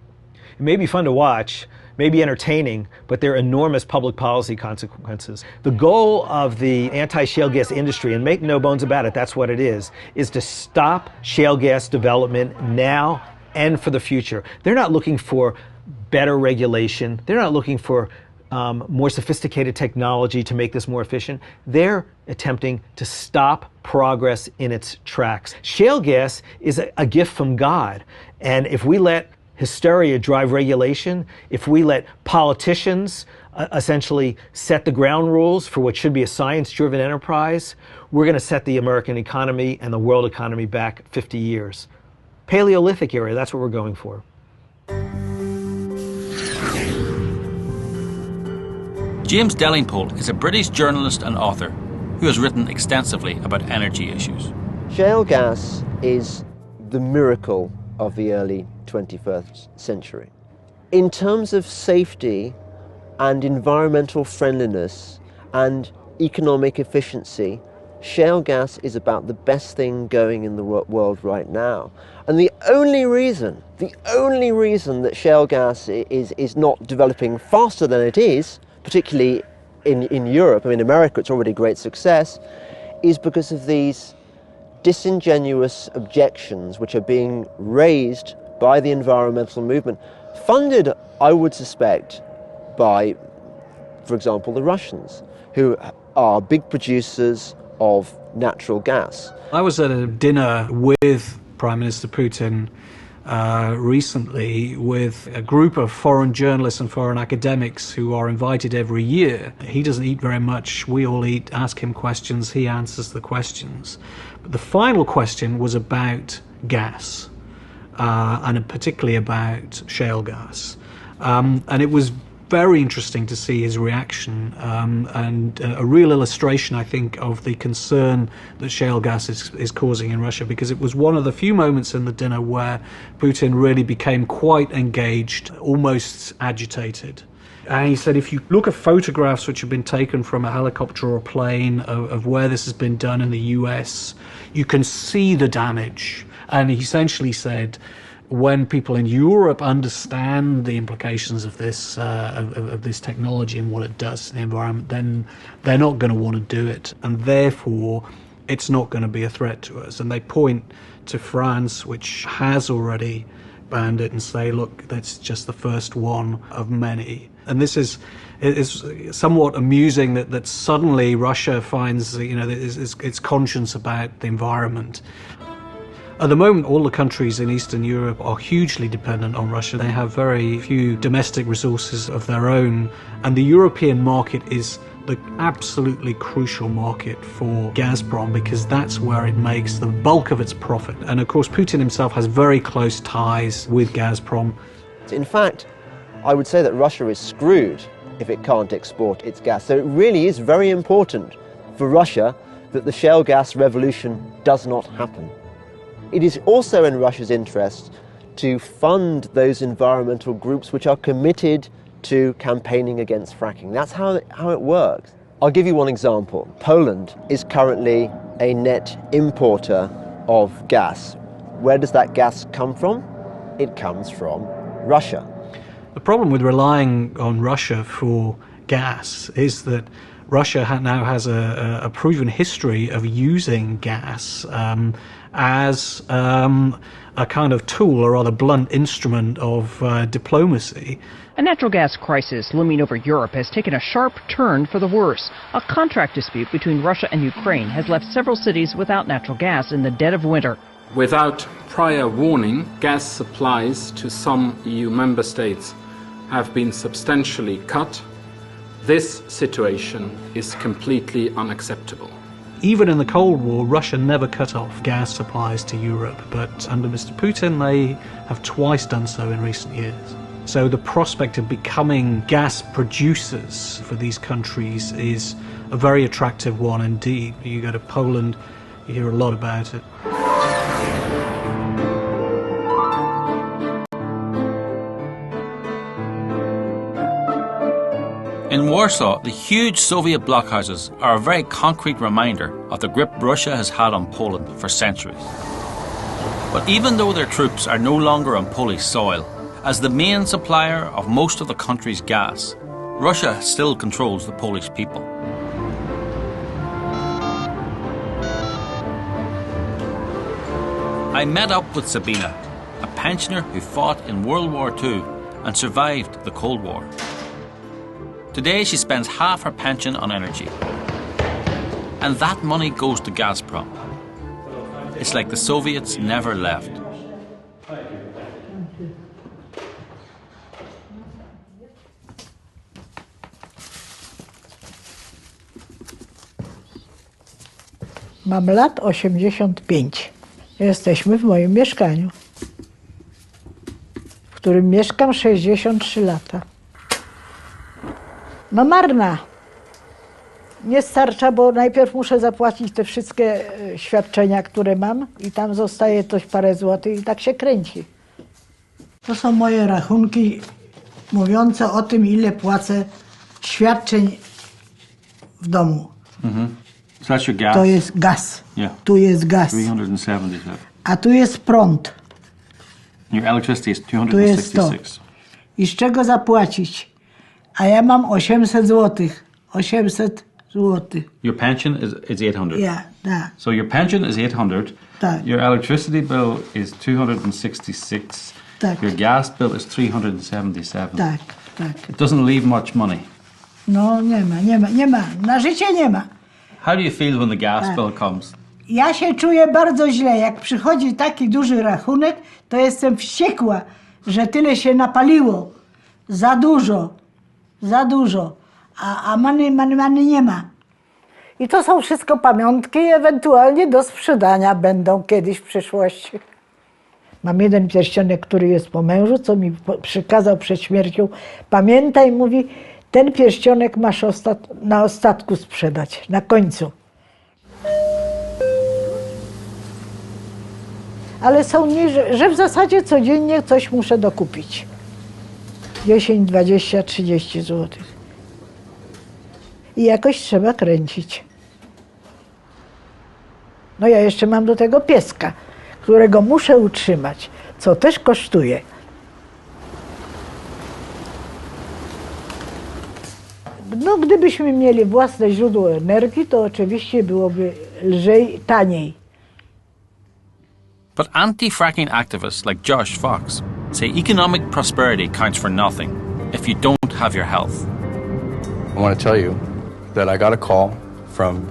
It may be fun to watch, may be entertaining, but there are enormous public policy consequences. The goal of the anti-shale gas industry, and make no bones about it, that's what it is to stop shale gas development now and for the future. They're not looking for better regulation. They're not looking for more sophisticated technology to make this more efficient. They're attempting to stop progress in its tracks. Shale gas is a gift from God. And if we let hysteria drive regulation, if we let politicians essentially set the ground rules for what should be a science-driven enterprise, we're going to set the American economy and the world economy back 50 years. Paleolithic era, that's what we're going for. James Delingpole is a British journalist and author who has written extensively about energy issues. Shale gas is the miracle of the early 21st century. In terms of safety and environmental friendliness and economic efficiency, shale gas is about the best thing going in the world right now. And the only reason that shale gas is not developing faster than it is, particularly in Europe, I mean, America, it's already a great success, is because of these disingenuous objections which are being raised by the environmental movement, funded, I would suspect, by, for example, the Russians, who are big producers of natural gas. I was at a dinner with Prime Minister Putin recently with a group of foreign journalists and foreign academics who are invited every year. He doesn't eat very much. We all eat, ask him questions, he answers the questions. But the final question was about gas, and particularly about shale gas. And it was very interesting to see his reaction, and a real illustration, I think, of the concern that shale gas is causing in Russia, because it was one of the few moments in the dinner where Putin really became quite engaged, almost agitated. And he said, if you look at photographs which have been taken from a helicopter or a plane of where this has been done in the US, you can see the damage. And he essentially said, when people in Europe understand the implications of this technology and what it does to the environment, then they're not going to want to do it, and therefore it's not going to be a threat to us. And they point to France, which has already banned it, and say, look, that's just the first one of many. And this is somewhat amusing that suddenly Russia finds, its conscience about the environment. At the moment, all the countries in Eastern Europe are hugely dependent on Russia. They have very few domestic resources of their own, and the European market is the absolutely crucial market for Gazprom, because that's where it makes the bulk of its profit. And of course, Putin himself has very close ties with Gazprom. In fact, I would say that Russia is screwed if it can't export its gas. So it really is very important for Russia that the shale gas revolution does not happen. It is also in Russia's interest to fund those environmental groups which are committed to campaigning against fracking. That's how it works. I'll give you one example. Poland is currently a net importer of gas. Where does that gas come from? It comes from Russia. The problem with relying on Russia for gas is that Russia now has a proven history of using gas as a kind of tool, or rather blunt instrument of diplomacy. A natural gas crisis looming over Europe has taken a sharp turn for the worse. A contract dispute between Russia and Ukraine has left several cities without natural gas in the dead of winter. Without prior warning, gas supplies to some EU member states have been substantially cut. This situation is completely unacceptable. Even in the Cold War, Russia never cut off gas supplies to Europe, but under Mr. Putin, they have twice done so in recent years. So the prospect of becoming gas producers for these countries is a very attractive one indeed. You go to Poland, you hear a lot about it. In Warsaw, the huge Soviet blockhouses are a very concrete reminder of the grip Russia has had on Poland for centuries. But even though their troops are no longer on Polish soil, as the main supplier of most of the country's gas, Russia still controls the Polish people. I met up with Sabina, a pensioner who fought in World War II and survived the Cold War. Today she spends half her pension on energy. And that money goes to Gazprom. It's like the Soviets never left. Mam lat 85. Jesteśmy w moim mieszkaniu, w którym mieszkam 63 lata. No marna. Nie starcza, bo najpierw muszę zapłacić te wszystkie świadczenia, które mam, i tam zostaje coś parę złotych i tak się kręci. To są moje rachunki mówiące o tym, ile płacę świadczeń w domu. So that's your gas? To jest gaz. Yeah. Tu jest gaz. 377. A tu jest prąd. Your electricity is Tu jest to. 266. I z czego zapłacić? A ja mam 800 złotych. 800 złotych. Your pension is 800. Ja, tak. So your pension is 800. Tak. Your electricity bill is 266. Tak. Your gas bill is 377. Tak, tak. It doesn't leave much money. No nie ma. Na życie nie ma. How do you feel when the gas Tak. bill comes? Ja się czuję bardzo źle. Jak przychodzi taki duży rachunek, to jestem wściekła, że tyle się napaliło. Za dużo. A money nie ma. I to są wszystko pamiątki, ewentualnie do sprzedania będą kiedyś w przyszłości. Mam jeden pierścionek, który jest po mężu, co mi przykazał przed śmiercią. Pamiętaj, mówi, ten pierścionek masz na ostatku sprzedać, na końcu. Ale są dni, że w zasadzie codziennie coś muszę dokupić. 10, 20, 30 zł. I jakoś trzeba kręcić. No ja jeszcze mam do tego pieska, którego muszę utrzymać, co też kosztuje. No gdybyśmy mieli własne źródło energii, to oczywiście byłoby lżej, taniej. But anti-fracking activists like Josh Fox say economic prosperity counts for nothing if you don't have your health. I want to tell you that I got a call from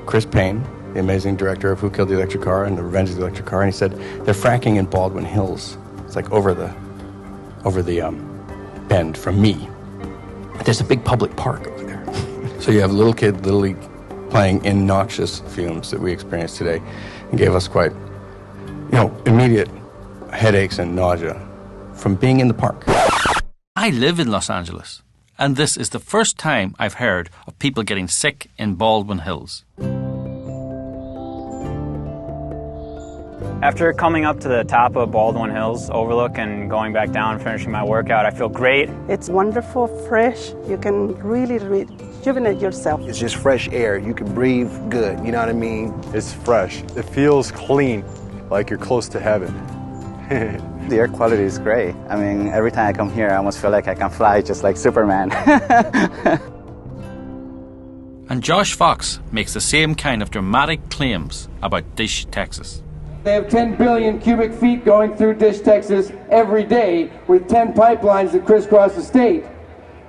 Chris Payne, the amazing director of Who Killed the Electric Car and The Revenge of the Electric Car, and he said they're fracking in Baldwin Hills. It's like over the bend from me. There's a big public park over there. So you have a little kid, Little League, playing in noxious fumes that we experienced today, and gave us quite, immediate headaches and nausea from being in the park. I live in Los Angeles, and this is the first time I've heard of people getting sick in Baldwin Hills. After coming up to the top of Baldwin Hills overlook and going back down and finishing my workout, I feel great. It's wonderful, fresh. You can really rejuvenate yourself. It's just fresh air. You can breathe good, you know what I mean? It's fresh. It feels clean, like you're close to heaven. The air quality is great. I mean, every time I come here, I almost feel like I can fly just like Superman. And Josh Fox makes the same kind of dramatic claims about Dish, Texas. They have 10 billion cubic feet going through Dish, Texas every day with 10 pipelines that crisscross the state.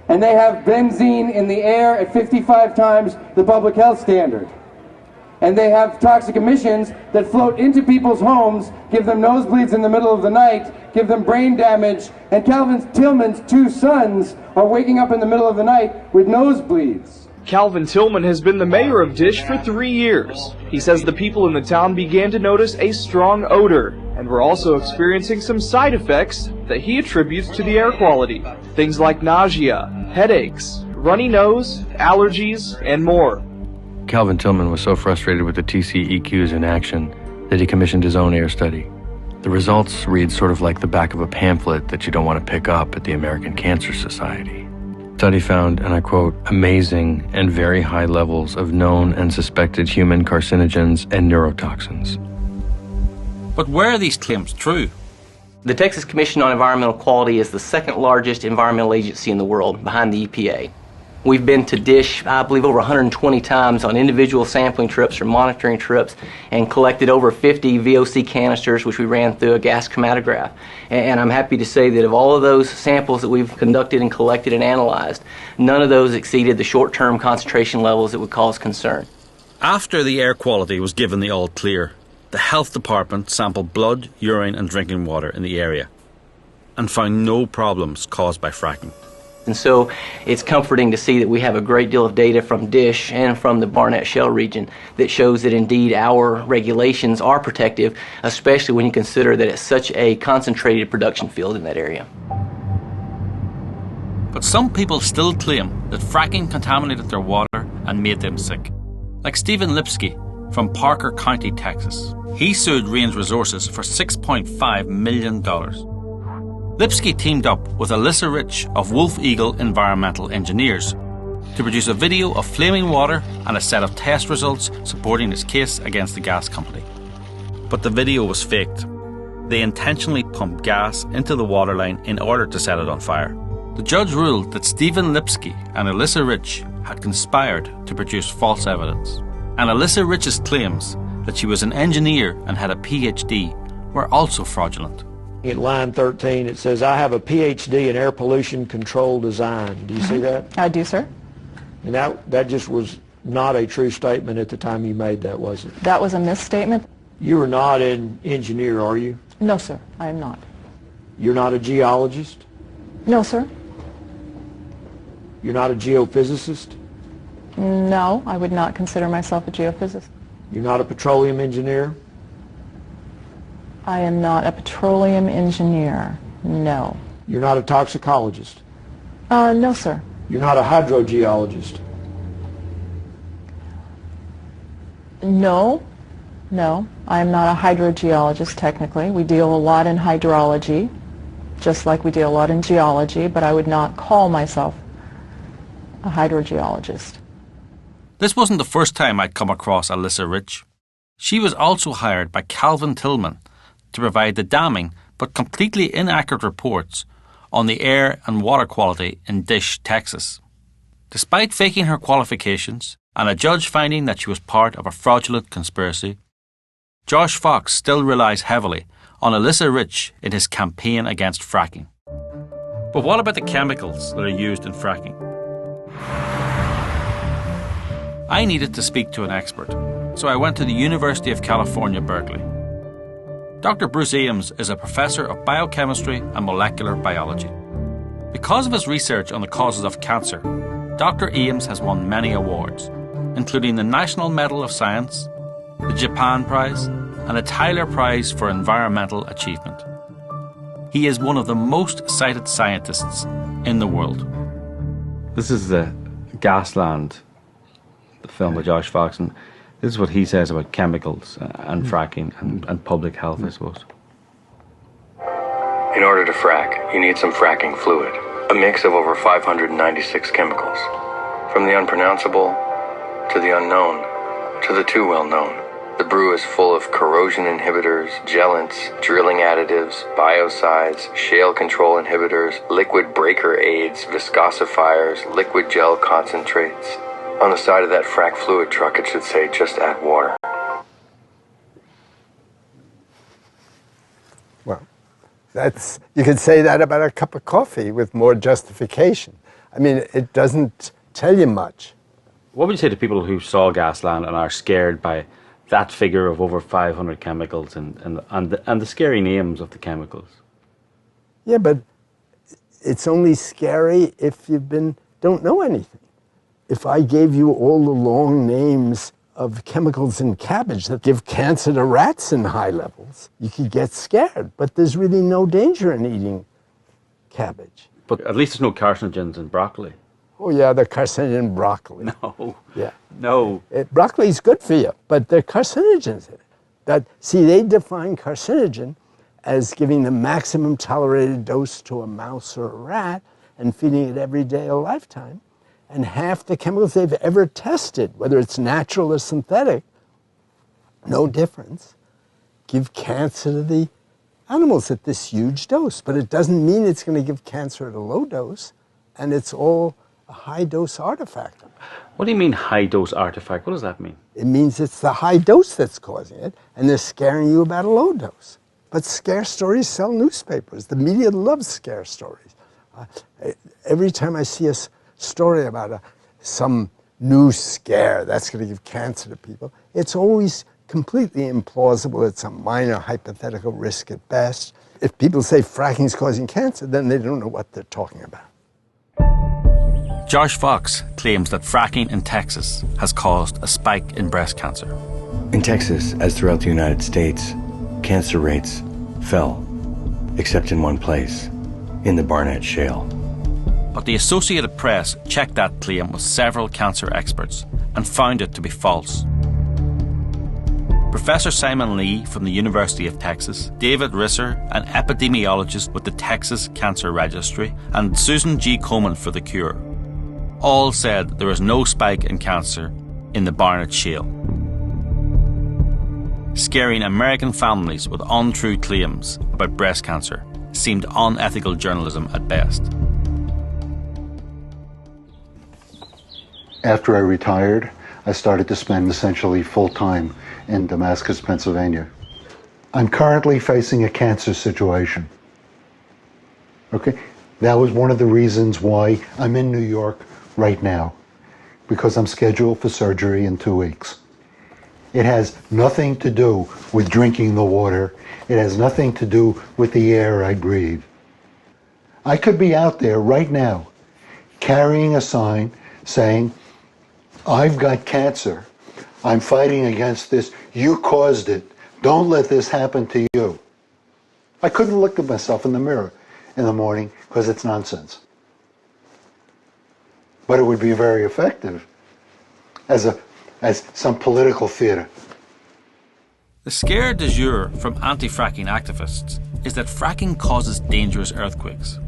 And they have benzene in the air at 55 times the public health standard. And they have toxic emissions that float into people's homes, give them nosebleeds in the middle of the night, give them brain damage, and Calvin Tillman's 2 sons are waking up in the middle of the night with nosebleeds. Calvin Tillman has been the mayor of Dish for 3 years. He says the people in the town began to notice a strong odor and were also experiencing some side effects that he attributes to the air quality. Things like nausea, headaches, runny nose, allergies, and more. Calvin Tillman was so frustrated with the TCEQs in action that he commissioned his own air study. The results read sort of like the back of a pamphlet that you don't want to pick up at the American Cancer Society. The study found, and I quote, amazing and very high levels of known and suspected human carcinogens and neurotoxins. But were these claims true? The Texas Commission on Environmental Quality is the second largest environmental agency in the world, behind the EPA. We've been to Dish, I believe, over 120 times on individual sampling trips or monitoring trips and collected over 50 VOC canisters, which we ran through a gas chromatograph. And I'm happy to say that of all of those samples that we've conducted and collected and analyzed, none of those exceeded the short-term concentration levels that would cause concern. After the air quality was given the all clear, the health department sampled blood, urine and drinking water in the area and found no problems caused by fracking. And so it's comforting to see that we have a great deal of data from Dish and from the Barnett Shale region that shows that indeed our regulations are protective, especially when you consider that it's such a concentrated production field in that area. But some people still claim that fracking contaminated their water and made them sick. Like Stephen Lipsky from Parker County, Texas. He sued Range Resources for $6.5 million. Lipsky teamed up with Alyssa Rich of Wolf Eagle Environmental Engineers to produce a video of flaming water and a set of test results supporting his case against the gas company. But the video was faked. They intentionally pumped gas into the water line in order to set it on fire. The judge ruled that Stephen Lipsky and Alyssa Rich had conspired to produce false evidence. And Alyssa Rich's claims that she was an engineer and had a PhD were also fraudulent. In line 13, it says, I have a PhD in air pollution control design. Do you see that? I do, sir. And that just was not a true statement at the time you made that, was it? That was a misstatement? You are not an engineer, are you? No, sir, I am not. You're not a geologist? No, sir. You're not a geophysicist? No, I would not consider myself a geophysicist. You're not a petroleum engineer? I am not a petroleum engineer, no. You're not a toxicologist? No, sir. You're not a hydrogeologist? No, I am not a hydrogeologist technically. We deal a lot in hydrology, just like we deal a lot in geology, but I would not call myself a hydrogeologist. This wasn't the first time I'd come across Alyssa Rich. She was also hired by Calvin Tillman to provide the damning but completely inaccurate reports on the air and water quality in Dish, Texas. Despite faking her qualifications and a judge finding that she was part of a fraudulent conspiracy, Josh Fox still relies heavily on Alyssa Rich in his campaign against fracking. But what about the chemicals that are used in fracking? I needed to speak to an expert, so I went to the University of California, Berkeley. Dr. Bruce Ames is a professor of biochemistry and molecular biology. Because of his research on the causes of cancer, Dr. Ames has won many awards, including the National Medal of Science, the Japan Prize, and the Tyler Prize for Environmental Achievement. He is one of the most cited scientists in the world. This is the GASLAND, the film by Josh Fox, and this is what he says about chemicals and fracking and public health, I suppose. In order to frack, you need some fracking fluid, a mix of over 596 chemicals, from the unpronounceable to the unknown to the too well known. The brew is full of corrosion inhibitors, gelants, drilling additives, biocides, shale control inhibitors, liquid breaker aids, viscosifiers, liquid gel concentrates. On the side of that frack fluid truck, it should say, just add water. Well, you could say that about a cup of coffee with more justification. I mean, it doesn't tell you much. What would you say to people who saw GASLAND and are scared by that figure of over 500 chemicals and the scary names of the chemicals? Yeah, but it's only scary if you don't know anything. If I gave you all the long names of chemicals in cabbage that give cancer to rats in high levels, you could get scared. But there's really no danger in eating cabbage. But at least there's no carcinogens in broccoli. Oh yeah, they're carcinogen in broccoli. No. Yeah. No. Broccoli's good for you, but there are carcinogens in it. They define carcinogen as giving the maximum tolerated dose to a mouse or a rat and feeding it every day a lifetime. And half the chemicals they've ever tested, whether it's natural or synthetic, no difference, give cancer to the animals at this huge dose. But it doesn't mean it's going to give cancer at a low dose, and it's all a high-dose artifact. What do you mean high-dose artifact? What does that mean? It means it's the high dose that's causing it, and they're scaring you about a low dose. But scare stories sell newspapers. The media loves scare stories. Every time I see a story about some new scare that's going to give cancer to people, it's always completely implausible. It's a minor hypothetical risk at best. If people say fracking's causing cancer, then they don't know what they're talking about. Josh Fox claims that fracking in Texas has caused a spike in breast cancer. In Texas, as throughout the United States, cancer rates fell, except in one place, in the Barnett Shale. But the Associated Press checked that claim with several cancer experts and found it to be false. Professor Simon Lee from the University of Texas, David Risser, an epidemiologist with the Texas Cancer Registry, and Susan G. Komen for The Cure, all said there is no spike in cancer in the Barnett Shale. Scaring American families with untrue claims about breast cancer seemed unethical journalism at best. After I retired, I started to spend essentially full-time in Damascus, Pennsylvania. I'm currently facing a cancer situation. Okay? That was one of the reasons why I'm in New York right now. because I'm scheduled for surgery in 2 weeks. It has nothing to do with drinking the water. It has nothing to do with the air I breathe. I could be out there right now carrying a sign saying, I've got cancer. I'm fighting against this. You caused it. Don't let this happen to you. I couldn't look at myself in the mirror in the morning because it's nonsense. But it would be very effective as some political theater. The scare du jour from anti-fracking activists is that fracking causes dangerous earthquakes.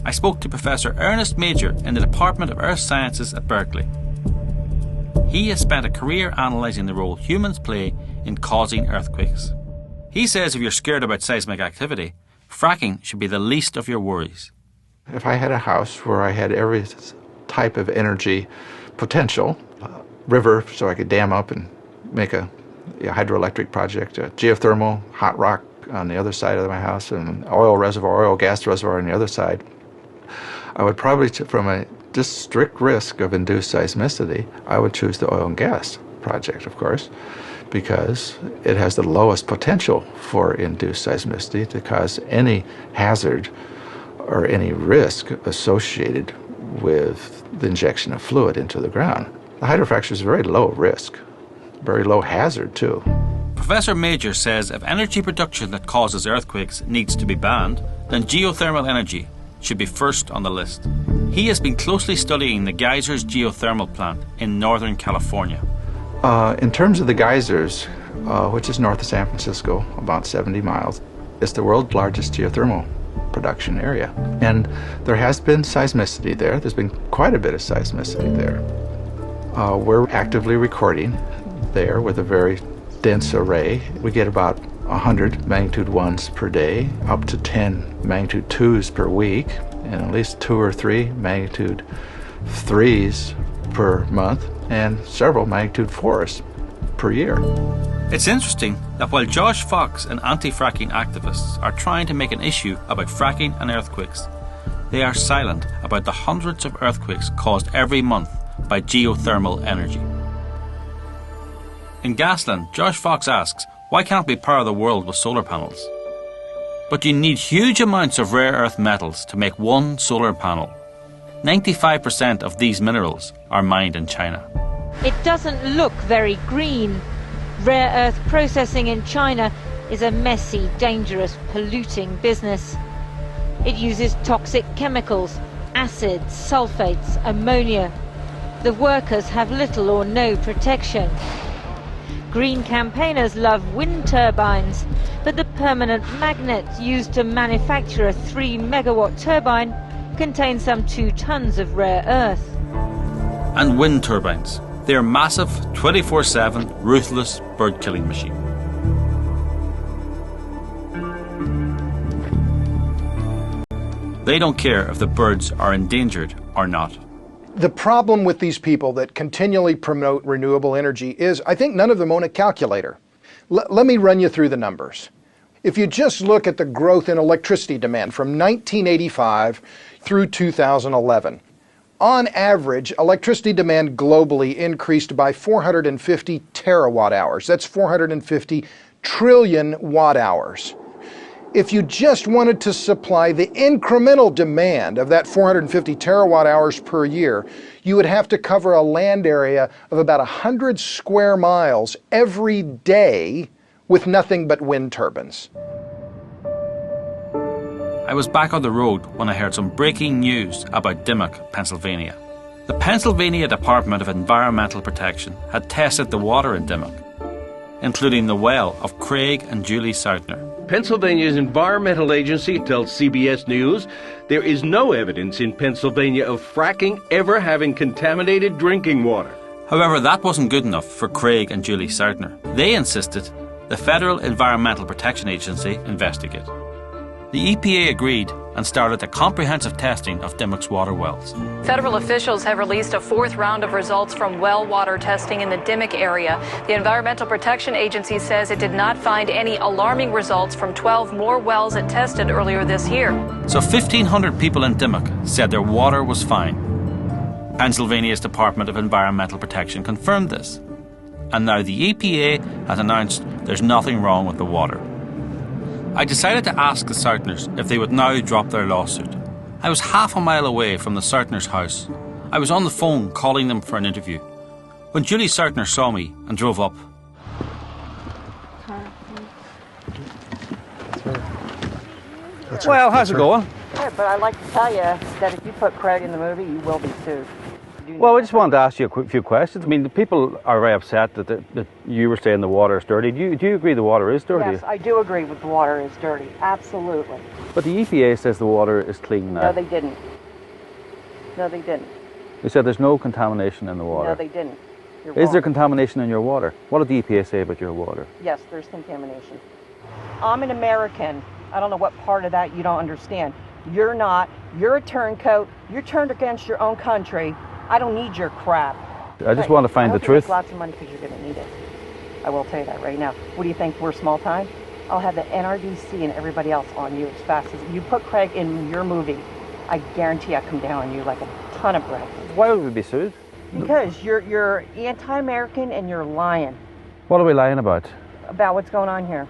I spoke to Professor Ernest Major in the Department of Earth Sciences at Berkeley. He has spent a career analysing the role humans play in causing earthquakes. He says if you're scared about seismic activity, fracking should be the least of your worries. If I had a house where I had every type of energy potential, river so I could dam up and make a hydroelectric project, a geothermal, hot rock on the other side of my house, and oil reservoir, oil gas reservoir on the other side, I would probably, from a just strict risk of induced seismicity, I would choose the oil and gas project, of course, because it has the lowest potential for induced seismicity to cause any hazard or any risk associated with the injection of fluid into the ground. The hydrofracture is very low risk, very low hazard too. Professor Major says if energy production that causes earthquakes needs to be banned, then geothermal energy should be first on the list. He has been closely studying the Geysers geothermal plant in Northern California. In terms of the geysers, which is north of San Francisco, about 70 miles, it's the world's largest geothermal production area. And there has been seismicity there. There's been quite a bit of seismicity there. We're actively recording there with a very dense array. We get about 100 magnitude 1s per day, up to 10 magnitude 2s per week, and at least 2 or 3 magnitude 3s per month, and several magnitude 4s per year. It's interesting that while Josh Fox and anti-fracking activists are trying to make an issue about fracking and earthquakes, they are silent about the hundreds of earthquakes caused every month by geothermal energy. In Gasland, Josh Fox asks, why can't we power the world with solar panels? But you need huge amounts of rare earth metals to make one solar panel. 95% of these minerals are mined in China. It doesn't look very green. Rare earth processing in China is a messy, dangerous, polluting business. It uses toxic chemicals, acids, sulfates, ammonia. The workers have little or no protection. Green campaigners love wind turbines, but the permanent magnet used to manufacture a 3-megawatt turbine contains some 2 tons of rare earth. And wind turbines. They are massive, 24/7, ruthless bird-killing machine. They don't care if the birds are endangered or not. The problem with these people that continually promote renewable energy is I think none of them own a calculator. Let me run you through the numbers. If you just look at the growth in electricity demand from 1985 through 2011, on average, electricity demand globally increased by 450 terawatt hours. That's 450 trillion watt hours. If you just wanted to supply the incremental demand of that 450 terawatt hours per year, you would have to cover a land area of about 100 square miles every day with nothing but wind turbines. I was back on the road when I heard some breaking news about Dimock, Pennsylvania. The Pennsylvania Department of Environmental Protection had tested the water in Dimock, including the well of Craig and Julie Southner. Pennsylvania's Environmental Agency tells CBS News there is no evidence in Pennsylvania of fracking ever having contaminated drinking water. However, that wasn't good enough for Craig and Julie Southner. They insisted the Federal Environmental Protection Agency investigate. The EPA agreed and started a comprehensive testing of Dimock's water wells. Federal officials have released a 4th round of results from well water testing in the Dimock area. The Environmental Protection Agency says it did not find any alarming results from 12 more wells it tested earlier this year. So 1,500 people in Dimock said their water was fine. Pennsylvania's Department of Environmental Protection confirmed this, and now the EPA has announced there's nothing wrong with the water. I decided to ask the Sartners if they would now drop their lawsuit. I was half a mile away from the Sartners' house. I was on the phone calling them for an interview when Julie Sartner saw me and drove up. Well, how's it going? Good, but I'd like to tell you that if you put Craig in the movie, you will be sued. Well, I just wanted to ask you a few questions. I mean, the people are very upset that you were saying the water is dirty. Do you agree the water is dirty? Yes, I do agree with the water is dirty. Absolutely. But the EPA says the water is clean now. No, they didn't. No, they didn't. They said there's no contamination in the water. No, they didn't. You're Is wrong. there contamination in your water? What did the EPA say about your water? Yes, there's contamination. I'm an American. I don't know what part of that you don't understand. You're not. You're a turncoat. You're turned against your own country. I don't need your crap. I just want to find the You truth. make lots of money because you're going to need it. I will tell you that right now. What do you think? We're small time? I'll have the NRDC and everybody else on you as fast as you put Craig in your movie. I guarantee I come down on you like a ton of bread. Why would we be sued? Because you're anti-American and you're lying What are we lying about? about what's going on here.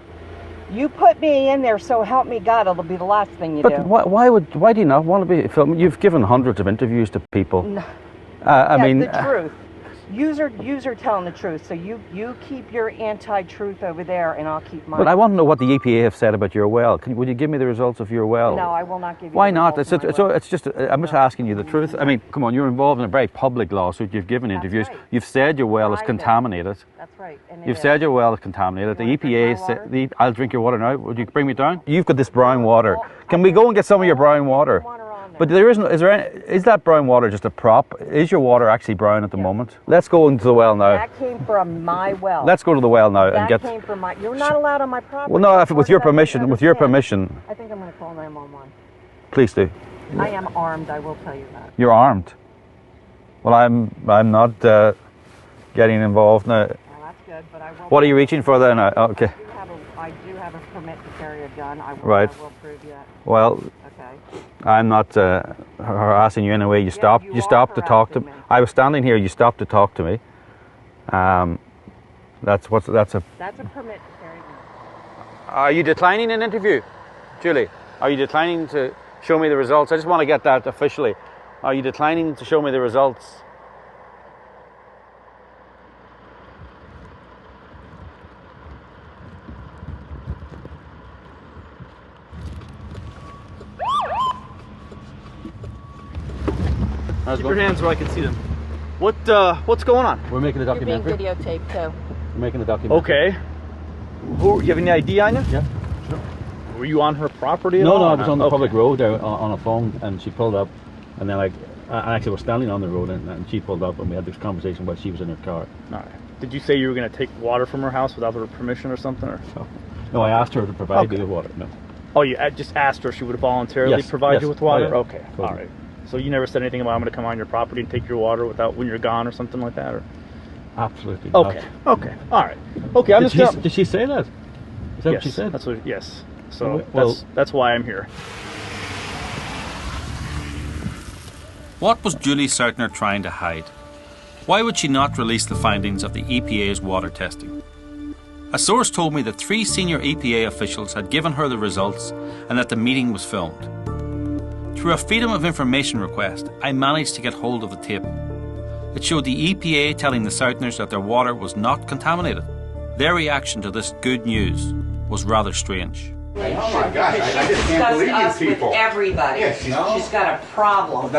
You put me in there, so help me God, it'll be the last thing you do. But why do you not want to be filmed? You've given hundreds of interviews to people. No. I Yeah, mean, the truth. User telling the truth. So you keep your anti-truth over there, and I'll keep mine. but I want to know what the EPA have said about your well. Would you give me the results of your well? No, I will not give you. Why the not? results of my So will. it's just, I'm just asking you the truth. I mean, come on, you're involved in a very public lawsuit. You've given interviews. right. You've said your well is Private. contaminated. That's right. And it You've is. said your well is contaminated. The EPA said, I'll drink your water now. Would you bring me down? You've got this brown water. Can we go and get some of your brown water? But there isn't. Is that brown water just a prop? Is your water actually brown at the moment? Let's go into the well now. That came from my well. Let's go to the well now and That get. came from my. You're not allowed on my property. Well, no, with your Part of that you permission. With your understand. permission, I think I'm going to call 911. please do. I am armed. I will tell you that. You're armed. Well, I'm not getting involved now. Well, that's good, but I will. What are you reaching for there now? Okay. I do have a permit to carry a gun. I will, Right. I will prove that. Well, Okay. I'm not harassing you in a way. You stopped. You stopped to talk to me. I was standing here. You stopped to talk to me. That's a. That's a permit to carry a gun. Are you declining an interview, Julie? Are you declining to show me the results? I just want to get that officially. Are you declining to show me the results? Keep your hands where I can see them. What's going on? We're making a You're being documentary. videotaped too. We're making a documentary. Okay. You have any ID on you? Yeah, sure. Were you on her property at No, all? no, I was on the Okay. public road there on a phone, and she pulled up, and then I actually was standing on the road, and she pulled up, and we had this conversation while she was in her car. All right. Did you say you were going to take water from her house without her permission or something? Or? No, I asked her to provide me Okay. with water. No. Oh, you just asked her if she would voluntarily Yes, provide yes. you with water? Oh, yeah. Okay, Totally. all right. So you never said anything about I'm going to come on your property and take your water without when you're gone or something like that? Or? Absolutely. Okay, okay, all right. Okay, I'm Did she say that? Is that yes, what she said? That's what, yes. So Well- that's why I'm here. What was Julie Sartner trying to hide? Why would she not release the findings of the EPA's water testing? A source told me that 3 senior EPA officials had given her the results and that the meeting was filmed. Through a Freedom of Information request, I managed to get hold of the tape. It showed the EPA telling the Sartners that their water was not contaminated. Their reaction to this good news was rather strange. Oh my gosh, I just can't believe you people. With everybody. Yes, She's got a problem.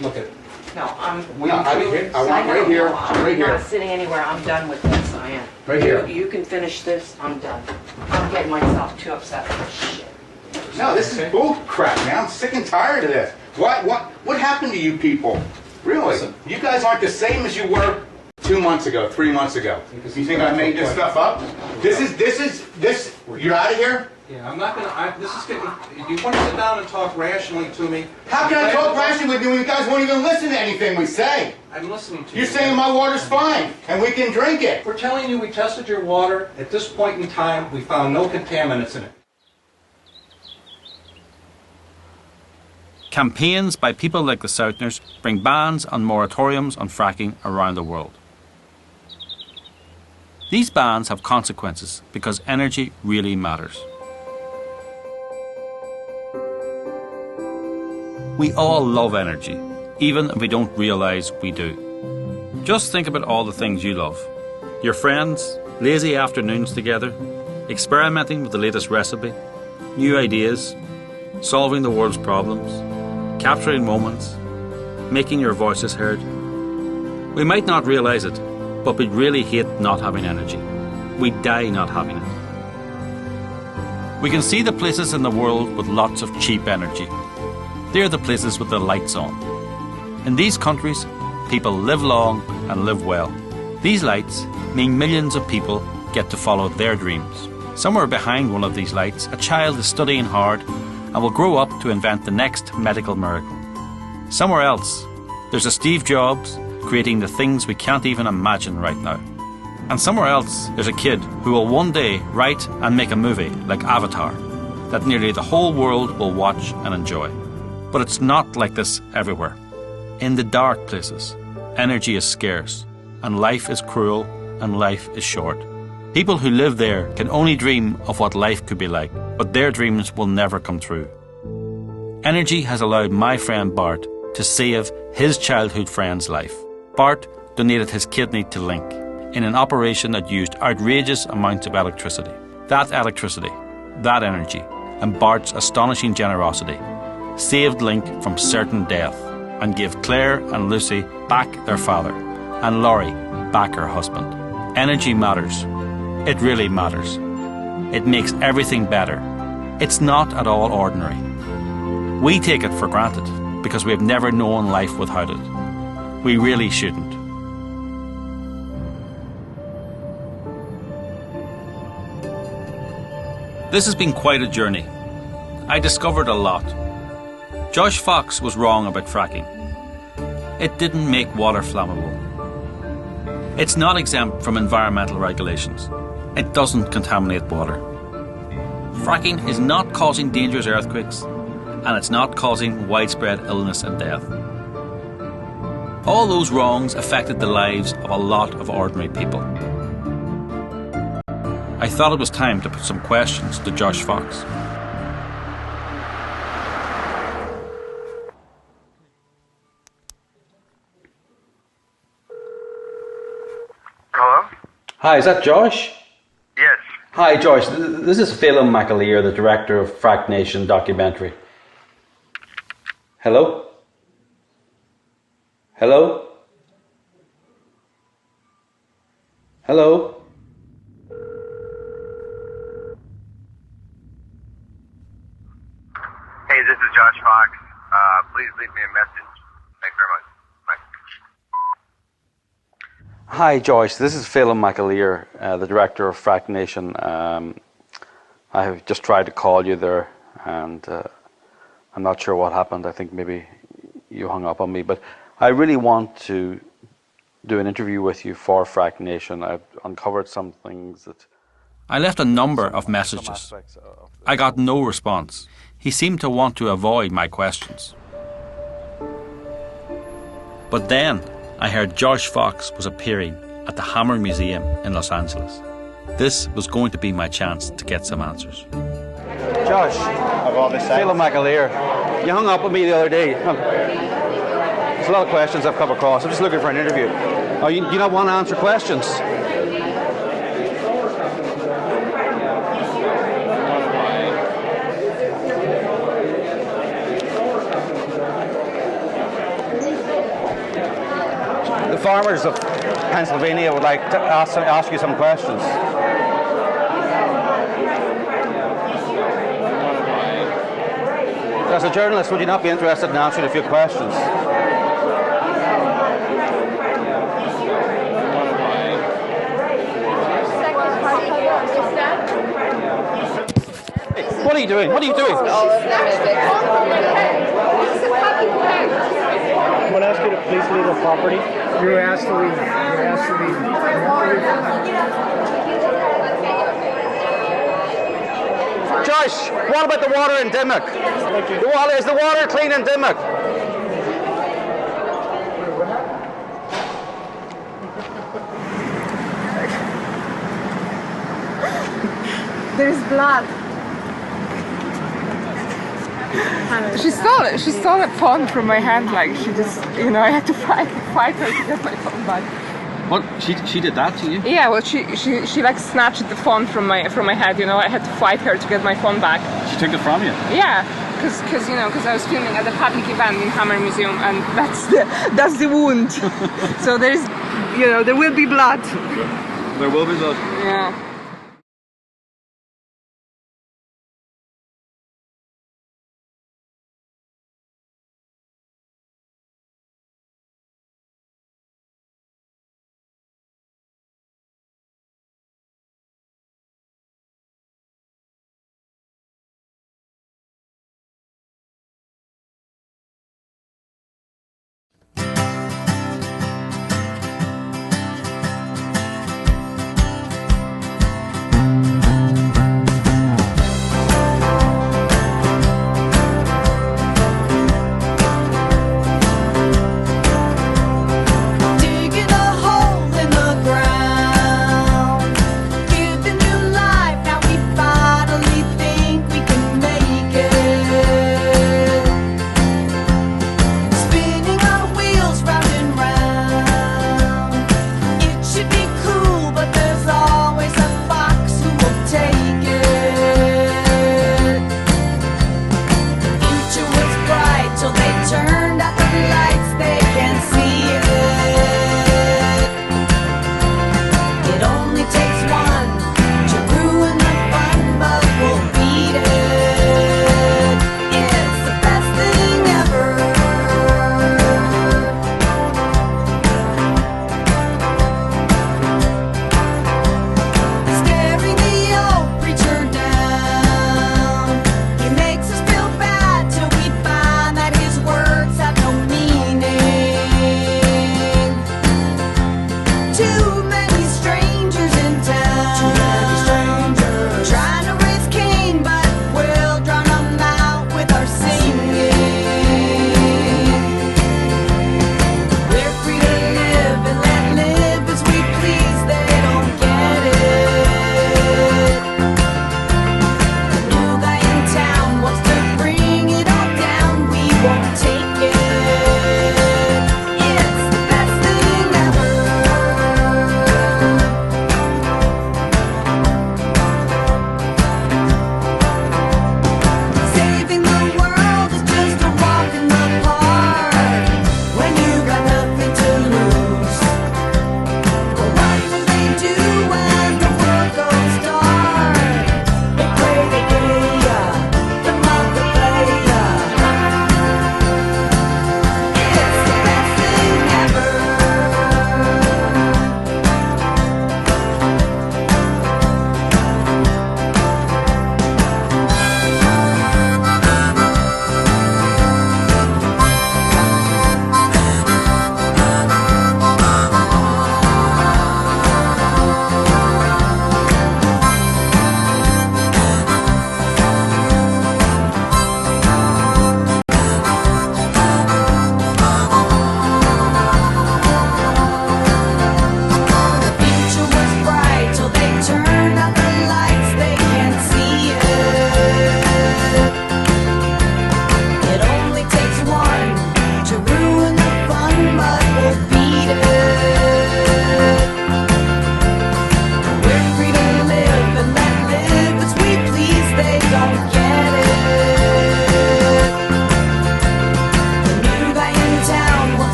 Look at. No, I'm. No, I want right here, right here. I'm not sitting anywhere. I'm done with this. I am. Right here. You can finish this. I'm done. I'm getting myself too upset for this shit. No, this is bull crap, man. I'm sick and tired of this. What happened to you people? Really? You guys aren't the same as you were 2 months ago, 3 months ago. You think I made this stuff up? This. You're out of here? Yeah, I'm not gonna, this is getting, you want to sit down and talk rationally to me? How can I talk rationally with you when you guys won't even listen to anything we say? I'm listening to you. You're saying my water's fine, and we can drink it. We're telling you we tested your water. At this point in time, we found no contaminants in it. Campaigns by people like the Southerners bring bans and moratoriums on fracking around the world. These bans have consequences because energy really matters. We all love energy, even if we don't realise we do. Just think about all the things you love. Your friends, lazy afternoons together, experimenting with the latest recipe, new ideas, solving the world's problems, capturing moments, making your voices heard. We might not realise it, but we really hate not having energy. We die not having it. We can see the places in the world with lots of cheap energy. They're the places with the lights on. In these countries, people live long and live well. These lights mean millions of people get to follow their dreams. Somewhere behind one of these lights, a child is studying hard and will grow up to invent the next medical miracle. Somewhere else, there's a Steve Jobs creating the things we can't even imagine right now. And somewhere else, there's a kid who will one day write and make a movie like Avatar that nearly the whole world will watch and enjoy. But it's not like this everywhere. In the dark places, energy is scarce, and life is cruel, and life is short. People who live there can only dream of what life could be like, but their dreams will never come true. Energy has allowed my friend Bart to save his childhood friend's life. Bart donated his kidney to Link in an operation that used outrageous amounts of electricity. That electricity, that energy, and Bart's astonishing generosity saved Link from certain death and gave Claire and Lucy back their father and Laurie back her husband. Energy matters. It really matters. It makes everything better. It's not at all ordinary. We take it for granted because we have never known life without it. We really shouldn't. This has been quite a journey. I discovered a lot. Josh Fox was wrong about fracking. It didn't make water flammable. It's not exempt from environmental regulations. It doesn't contaminate water. Fracking is not causing dangerous earthquakes, and it's not causing widespread illness and death. All those wrongs affected the lives of a lot of ordinary people. I thought it was time to put some questions to Josh Fox. Hello? Hi, is that Josh? Yes. Hi, Josh. This is Phelim McAleer, the director of Fracknation documentary. Hello? Hello? Hello? Hey, this is Josh Fox. Please leave me a message. Thanks very much. Bye. Hi, Josh. This is Phelim McAleer, the director of Fracknation. I have just tried to call you there, and I'm not sure what happened. I think maybe you hung up on me, but I really want to do an interview with you for Fracknation. I've uncovered some things that... I left a number of messages. I got no response. He seemed to want to avoid my questions. But then I heard Josh Fox was appearing at the Hammer Museum in Los Angeles. This was going to be my chance to get some answers. Josh, Phelim McAleer, you hung up with me the other day. There's a lot of questions I've come across. I'm just looking for an interview. Oh, you not want to answer questions? The farmers of Pennsylvania would like to ask you some questions. As a journalist, would you not be interested in answering a few questions? What are you doing? What are you doing? I'm going to ask you to please leave the property. You're asked to leave. You're asked to leave. Josh, what about the water in Dimmock? Is the water clean in Dimmock? There's blood. She stole a phone from my hand. Like she just, I had to fight her to get my phone back. What? She did that to you? Yeah, well, she like snatched the phone from my head. I had to fight her to get my phone back. She took it from you? Yeah, because I was filming at a public event in Hammer Museum, and that's the wound. So there will be blood. There will be blood. Yeah.